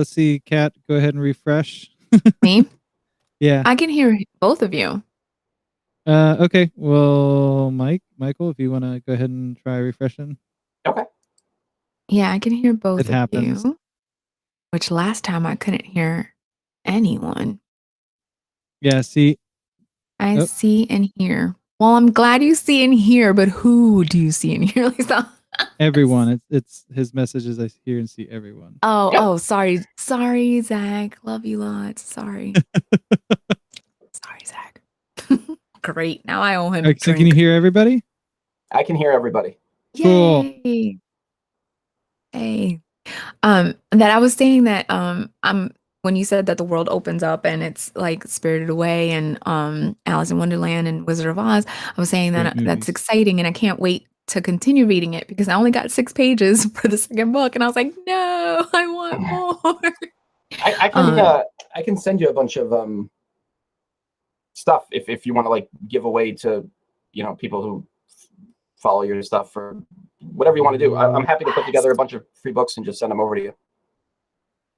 S2: see, Kat, go ahead and refresh.
S1: Me?
S2: Yeah.
S1: I can hear both of you.
S2: Okay. Well, Michael, if you want to go ahead and try refreshing.
S3: Okay.
S1: Yeah, I can hear both
S2: It
S1: of
S2: happens.
S1: you. Which last time I couldn't hear anyone.
S2: Yeah, see.
S1: I
S2: Oh.
S1: see and hear. Well, I'm glad you see and hear, but who do you see and hear, Lisa?
S2: Everyone. It's his messages. I hear and see everyone.
S1: Oh, sorry. Sorry, Zach. Love you lots. Sorry. Sorry, Zach. Great. Now I owe him a
S2: So can you
S1: drink.
S2: hear everybody?
S3: I can hear everybody.
S2: Cool.
S1: Yay. Hey. That I was saying that when you said that the world opens up and it's like Spirited Away and Alice in Wonderland and Wizard of Oz, I was saying
S2: Great
S1: that that's
S2: movies.
S1: exciting and I can't wait to continue reading it because I only got 6 pages for the second book and I was like, no, I want more.
S3: I can send you a bunch of stuff if you want to like give away to people who follow your stuff or whatever you want to do. I'm happy to put together a bunch of free books and just send them over to you.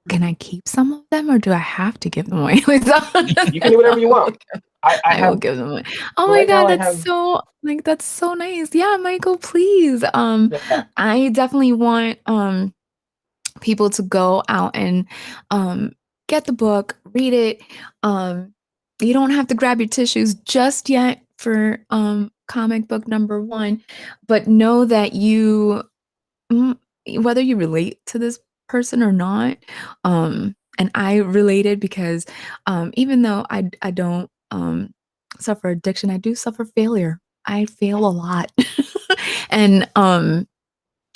S1: Can I keep some of them or do I have to give them away?
S3: You can do whatever you want.
S1: I will give them away. Oh my God, that's so nice. Yeah, Michael, please.
S3: Yeah.
S1: I definitely want people to go out and get the book, read it. You don't have to grab your tissues just yet for comic book number 1, but know that you whether you relate to this person or not, and I related because even though I don't suffer addiction, I do suffer failure. I fail a lot. And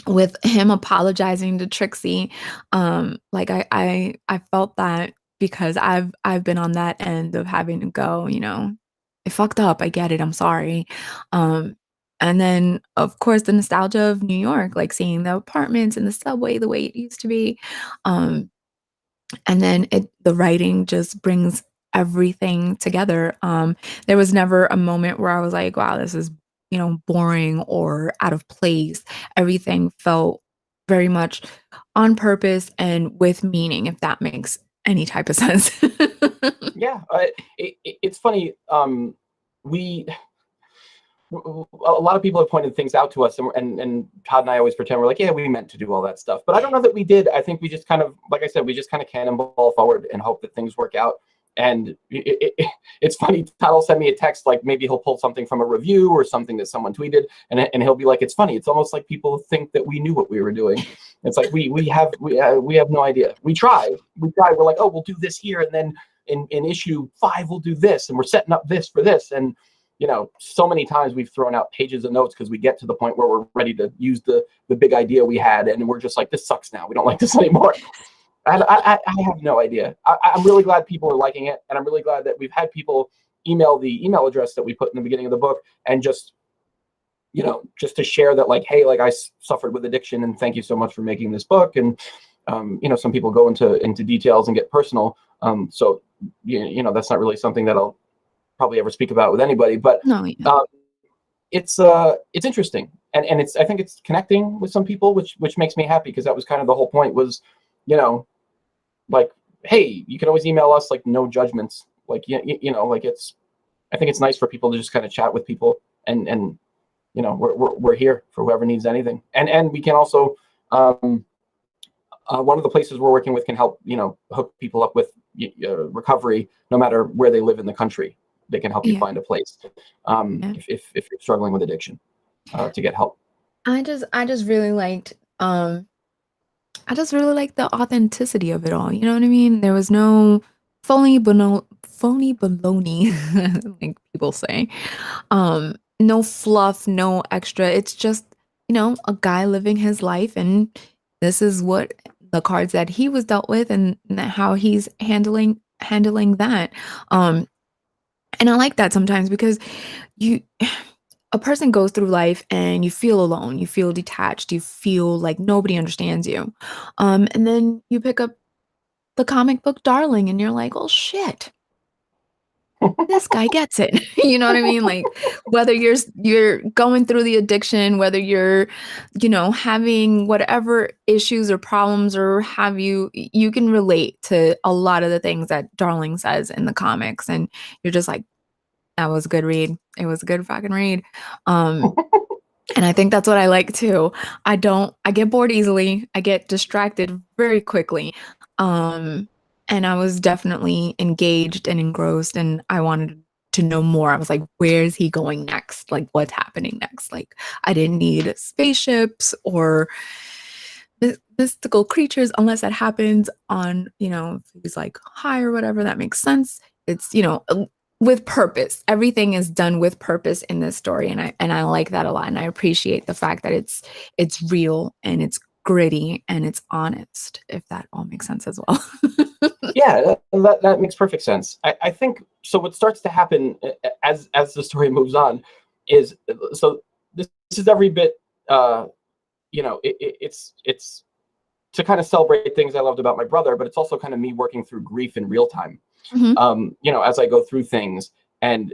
S1: with him apologizing to Trixie, like I felt that because I've been on that end of having to go, I fucked up. I get it. I'm sorry. And then of course the nostalgia of New York, like seeing the apartments and the subway the way it used to be. And then the writing just brings everything together. There was never a moment where I was like, wow, this is, boring or out of place. Everything felt very much on purpose and with meaning, if that makes any type of sense.
S3: Yeah, it's funny. A lot of people have pointed things out to us, and Todd and I always pretend we're like, yeah, we meant to do all that stuff, but I don't know that we did. I think we just kind of, like I said, we just kind of cannonball forward and hope that things work out. And it's funny. Todd will send me a text like maybe he'll pull something from a review or something that someone tweeted, and he'll be like, it's funny. It's almost like people think that we knew what we were doing. It's like we have no idea. We try. We're like, oh, we'll do this here, and then in issue 5 we'll do this, and we're setting up this for this, and so many times we've thrown out pages of notes because we get to the point where we're ready to use the big idea we had, and we're just like, this sucks now. We don't like this anymore. I have no idea. I'm really glad people are liking it, and I'm really glad that we've had people email the email address that we put in the beginning of the book, and just to share that, like, hey, like I suffered with addiction, and thank you so much for making this book. And some people go into details and get personal. So that's not really something that I'll probably ever speak about with anybody, but
S1: No, yeah.
S3: It's interesting, and I think it's connecting with some people, which makes me happy, because that was kind of the whole point, was like, hey, you can always email us, like, no judgments. Like, like, I think it's nice for people to just kind of chat with people, and we're here for whoever needs anything. And we can also, one of the places we're working with can help, hook people up with recovery, no matter where they live in the country. They can help you
S1: Yeah.
S3: find a place,
S1: Yeah.
S3: if you're struggling with addiction, to get help.
S1: I just really liked the authenticity of it all. You know what I mean? There was no phony baloney, like people say. No fluff, no extra. It's just, a guy living his life, and this is what the cards that he was dealt with, and how he's handling that. Um, and I like that sometimes, because you a person goes through life and you feel alone, you feel detached, you feel like nobody understands you. And then you pick up the comic book darling and you're like, "Oh shit, this guy gets it." You know what I mean? Like, whether you're going through the addiction, whether you're, having whatever issues or problems or have you can relate to a lot of the things that Darling says in the comics, and you're just like, that was a good read. It was a good fucking read. Um And I think that's what I like too. I get bored easily. I get distracted very quickly. Um, and I was definitely engaged and engrossed, and I wanted to know more. I was like, where's he going next? Like, what's happening next? Like, I didn't need spaceships or mystical creatures unless that happens on, if he's like high or whatever, that makes sense. It's, with purpose. Everything is done with purpose in this story, and I like that a lot, and I appreciate the fact that it's real and it's gritty and it's honest, if that all makes sense as well.
S3: Yeah, that makes perfect sense. I think so. What starts to happen, as the story moves on, is, so this is every bit, it's to kind of celebrate things I loved about my brother, but it's also kind of me working through grief in real time.
S1: Mhm.
S3: As I go through things, and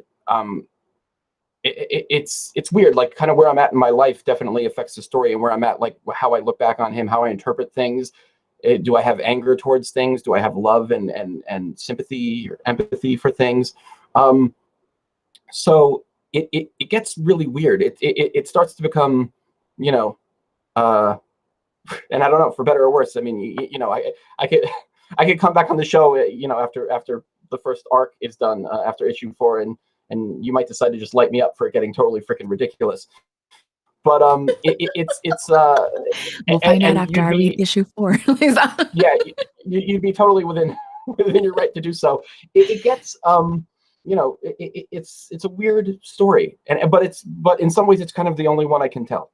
S3: it's weird. Like, kind of where I'm at in my life definitely affects the story, and where I'm at, like, how I look back on him, how I interpret things. Do I have anger towards things? Do I have love and sympathy or empathy for things? So it gets really weird. It starts to become, you know, uh, and I don't know, for better or worse. I mean, I could I could come back on the show, after the first arc is done, after issue 4, and you might decide to just light me up for it getting totally freaking ridiculous. But it's
S1: We'll find out
S3: and
S1: after
S3: you'd
S1: I read
S3: be,
S1: issue 4. Lisa.
S3: yeah, you'd be totally within within your right to do so. It gets, it's a weird story, but in some ways it's kind of the only one I can tell.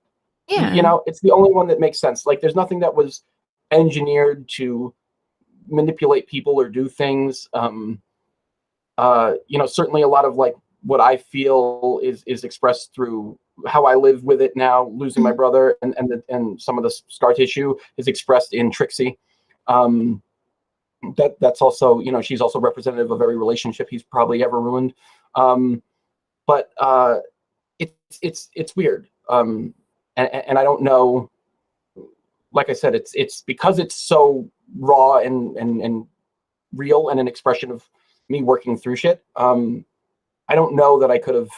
S1: Yeah.
S3: It's the only one that makes sense. Like, there's nothing that was engineered to manipulate people or do things. Certainly a lot of, like, what I feel is expressed through how I live with it now, losing my
S1: Mhm.
S3: brother, and some of the scar tissue is expressed in Trixie. Um, that's also, she's also representative of every relationship he's probably ever ruined. But it's weird. And I don't know. Like I said, it's because it's so raw and real, and an expression of me working through shit. I don't know that I could have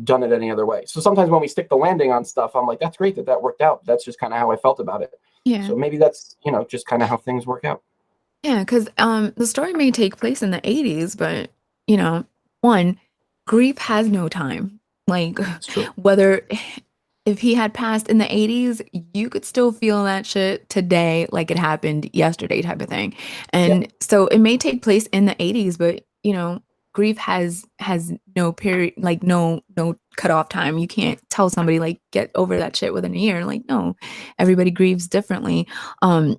S3: done it any other way. So sometimes when we stick the landing on stuff, I'm like, that's great that worked out. That's just kind of how I felt about it.
S1: Yeah.
S3: So maybe that's, just kind of how things work out.
S1: Yeah, because the story may take place in the 80s, but, you know, one, grief has no time. Like,
S3: It's true.
S1: whether if he had passed in the 80s, you could still feel that shit today like it happened yesterday, type of thing.
S3: Yeah.
S1: And so it may take place in the 80s, but, grief has no period, like no cutoff time. You can't tell somebody like get over that shit within a year. Like, no, everybody grieves differently. Um,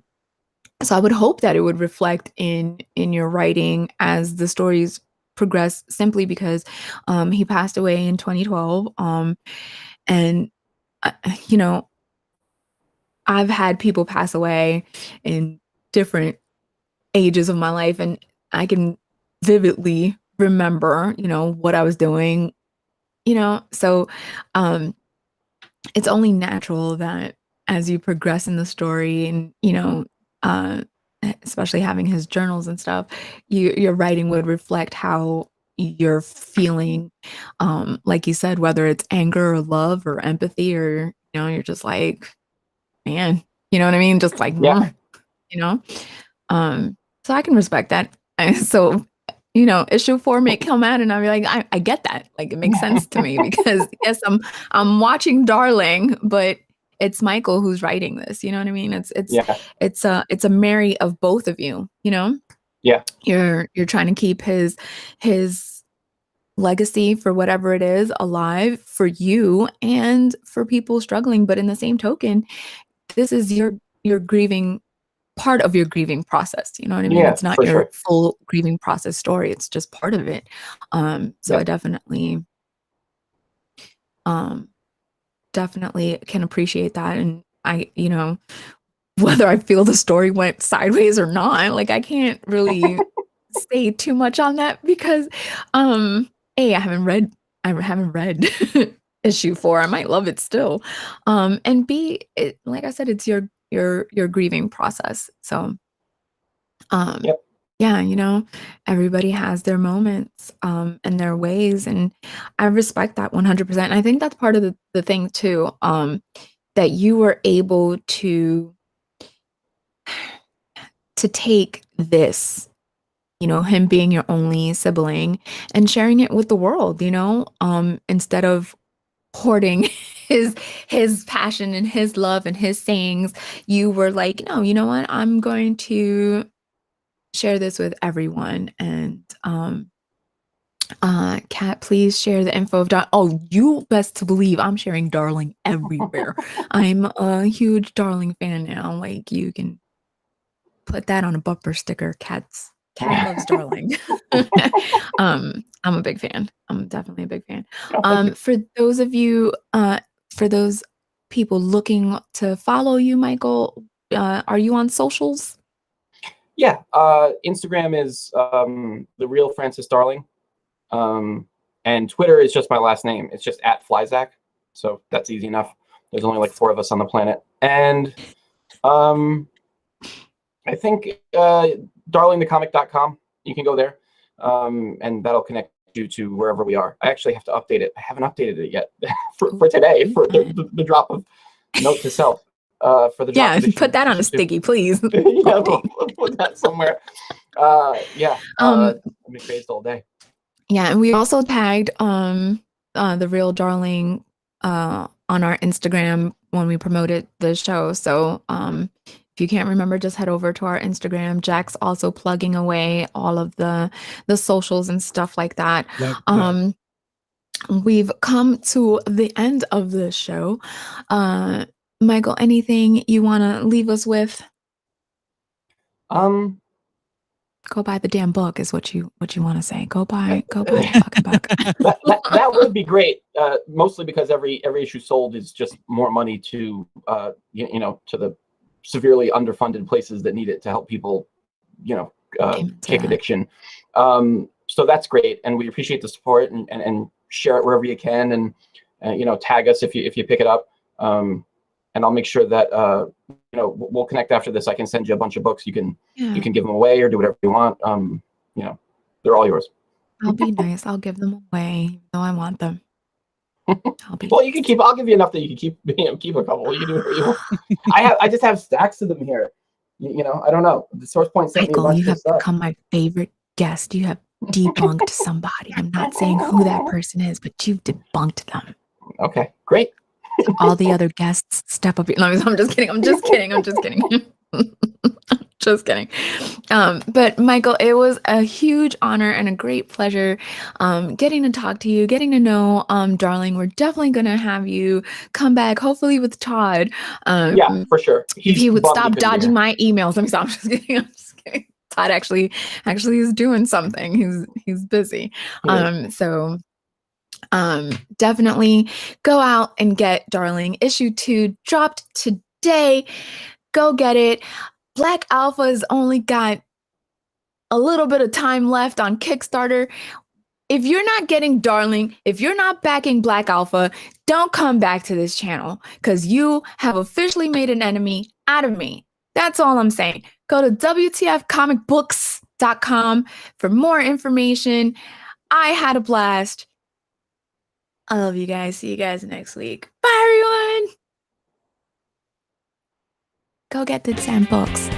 S1: so I would hope that it would reflect in your writing as the stories progress, simply because he passed away in 2012. And uh, you know I've had people pass away in different ages of my life, and I can vividly remember, what I was doing, so um it's only natural that as you progress in the story, and uh especially having his journals and stuff, your writing would reflect how you're feeling. Like you said, whether it's anger or love or empathy, or you're just like, man, you know what I mean? Just like,
S3: Yeah.
S1: you know. So I can respect that. So, issue 4 may come out and I'll be like, I get that. Like it makes sense to me because yes, I'm watching Darling, but it's Michael who's writing this. You know what I mean?
S3: Yeah.
S1: It's a marry of both of you,
S3: Yeah.
S1: You're trying to keep his legacy for whatever it is alive for you and for people struggling. But in the same token, this is your grieving part of your grieving process. You know what I mean?
S3: Yeah,
S1: It's not
S3: for
S1: your
S3: sure.
S1: full grieving process story. It's just part of it. So
S3: Yeah.
S1: I um, definitely can appreciate that. And whether I feel the story went sideways or not, like I can't really say too much on that because, A, I haven't read issue 4. I might love it still. And B, like I said, it's your grieving process. So,
S3: Yep.
S1: yeah, everybody has their moments, and their ways, and I respect that 100%. And I think that's part of the thing too, that you were able to take this, him being your only sibling and sharing it with the world, instead of hoarding his passion and his love and his sayings. You were like, no, you know what? I'm going to share this with everyone. And Kat, please share the info of oh, you best to believe I'm sharing Darling everywhere. I'm a huge Darling fan now. Like you can put that on a bumper sticker. Kat loves Darling. I'm a big fan. I'm definitely a big fan.
S3: Oh, thank you.
S1: For those of you, for those people looking to follow you, Michael, are you on socials?
S3: Yeah. Instagram is the real Francis Darling. And Twitter is just my last name. It's just @Flyzak. So that's easy enough. There's only like 4 of us on the planet. And I think darlingthecomic.com, you can go there. And that'll connect you to wherever we are. I actually have to update it. I haven't updated it yet for today, for the drop of note to self. For the drop
S1: Yeah,
S3: of issue
S1: put that on a
S3: 2.
S1: sticky, please.
S3: Yeah, we'll put that somewhere. Yeah, I've been crazed all day.
S1: Yeah, and we also tagged the real Darling on our Instagram when we promoted the show. So if you can't remember, just head over to our Instagram. Jack's also plugging away all of the socials and stuff like that. We've come to the end of the show. Michael, anything you want to leave us with? Go buy the damn book is what you want to say. Go buy the fucking book.
S3: that would be great. Mostly because every issue sold is just more money to to the severely underfunded places that need it to help people, kick addiction. So that's great, and we appreciate the support and share it wherever you can, and tag us if you pick it up. And I'll make sure that we'll connect after this. I can send you a bunch of books. You can give them away or do whatever you want. They're all yours.
S1: I'll be nice. I'll give them away. No, I want them.
S3: Well, you can keep. I'll give you enough that you can keep a couple. You can do whatever you want. I just have stacks of them here. I don't know. The Source Point sent
S1: Michael,
S3: me a bunch
S1: you
S3: of
S1: have
S3: stuff.
S1: become my favorite guest. You have debunked somebody. I'm not saying who that person is, but you've debunked them.
S3: Okay, great.
S1: All the other guests step up. No, I'm just kidding. I'm just kidding. Just kidding. But Michael, it was a huge honor and a great pleasure getting to talk to you, getting to know Darling. We're definitely going to have you come back, hopefully with Todd.
S3: Yeah, for sure.
S1: If he would stop dodging my emails. I'm just kidding. I'm just kidding. Todd actually is doing something. He's busy. So definitely go out and get Darling. Issue 2 dropped today. Go get it. Black Alpha's only got a little bit of time left on Kickstarter. If you're not getting Darling, if you're not backing Black Alpha, don't come back to this channel because you have officially made an enemy out of me. That's all I'm saying. Go to WTFcomicbooks.com for more information. I had a blast. I love you guys. See you guys next week. Bye, everyone. Go get the 10 books.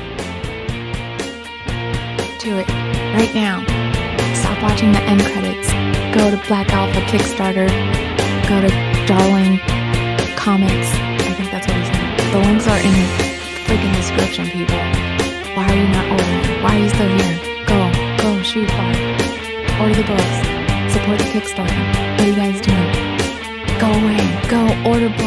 S1: Do it right now. Stop watching the end credits. Go to Black Alpha Kickstarter. Go to Darling Comics. I think that's what he's name. The links are in the freaking description, people. Why are you not ordering? Why are you still here? Go shoot fire. Order the books. Support the Kickstarter. What are you guys doing? Go away. Go order books.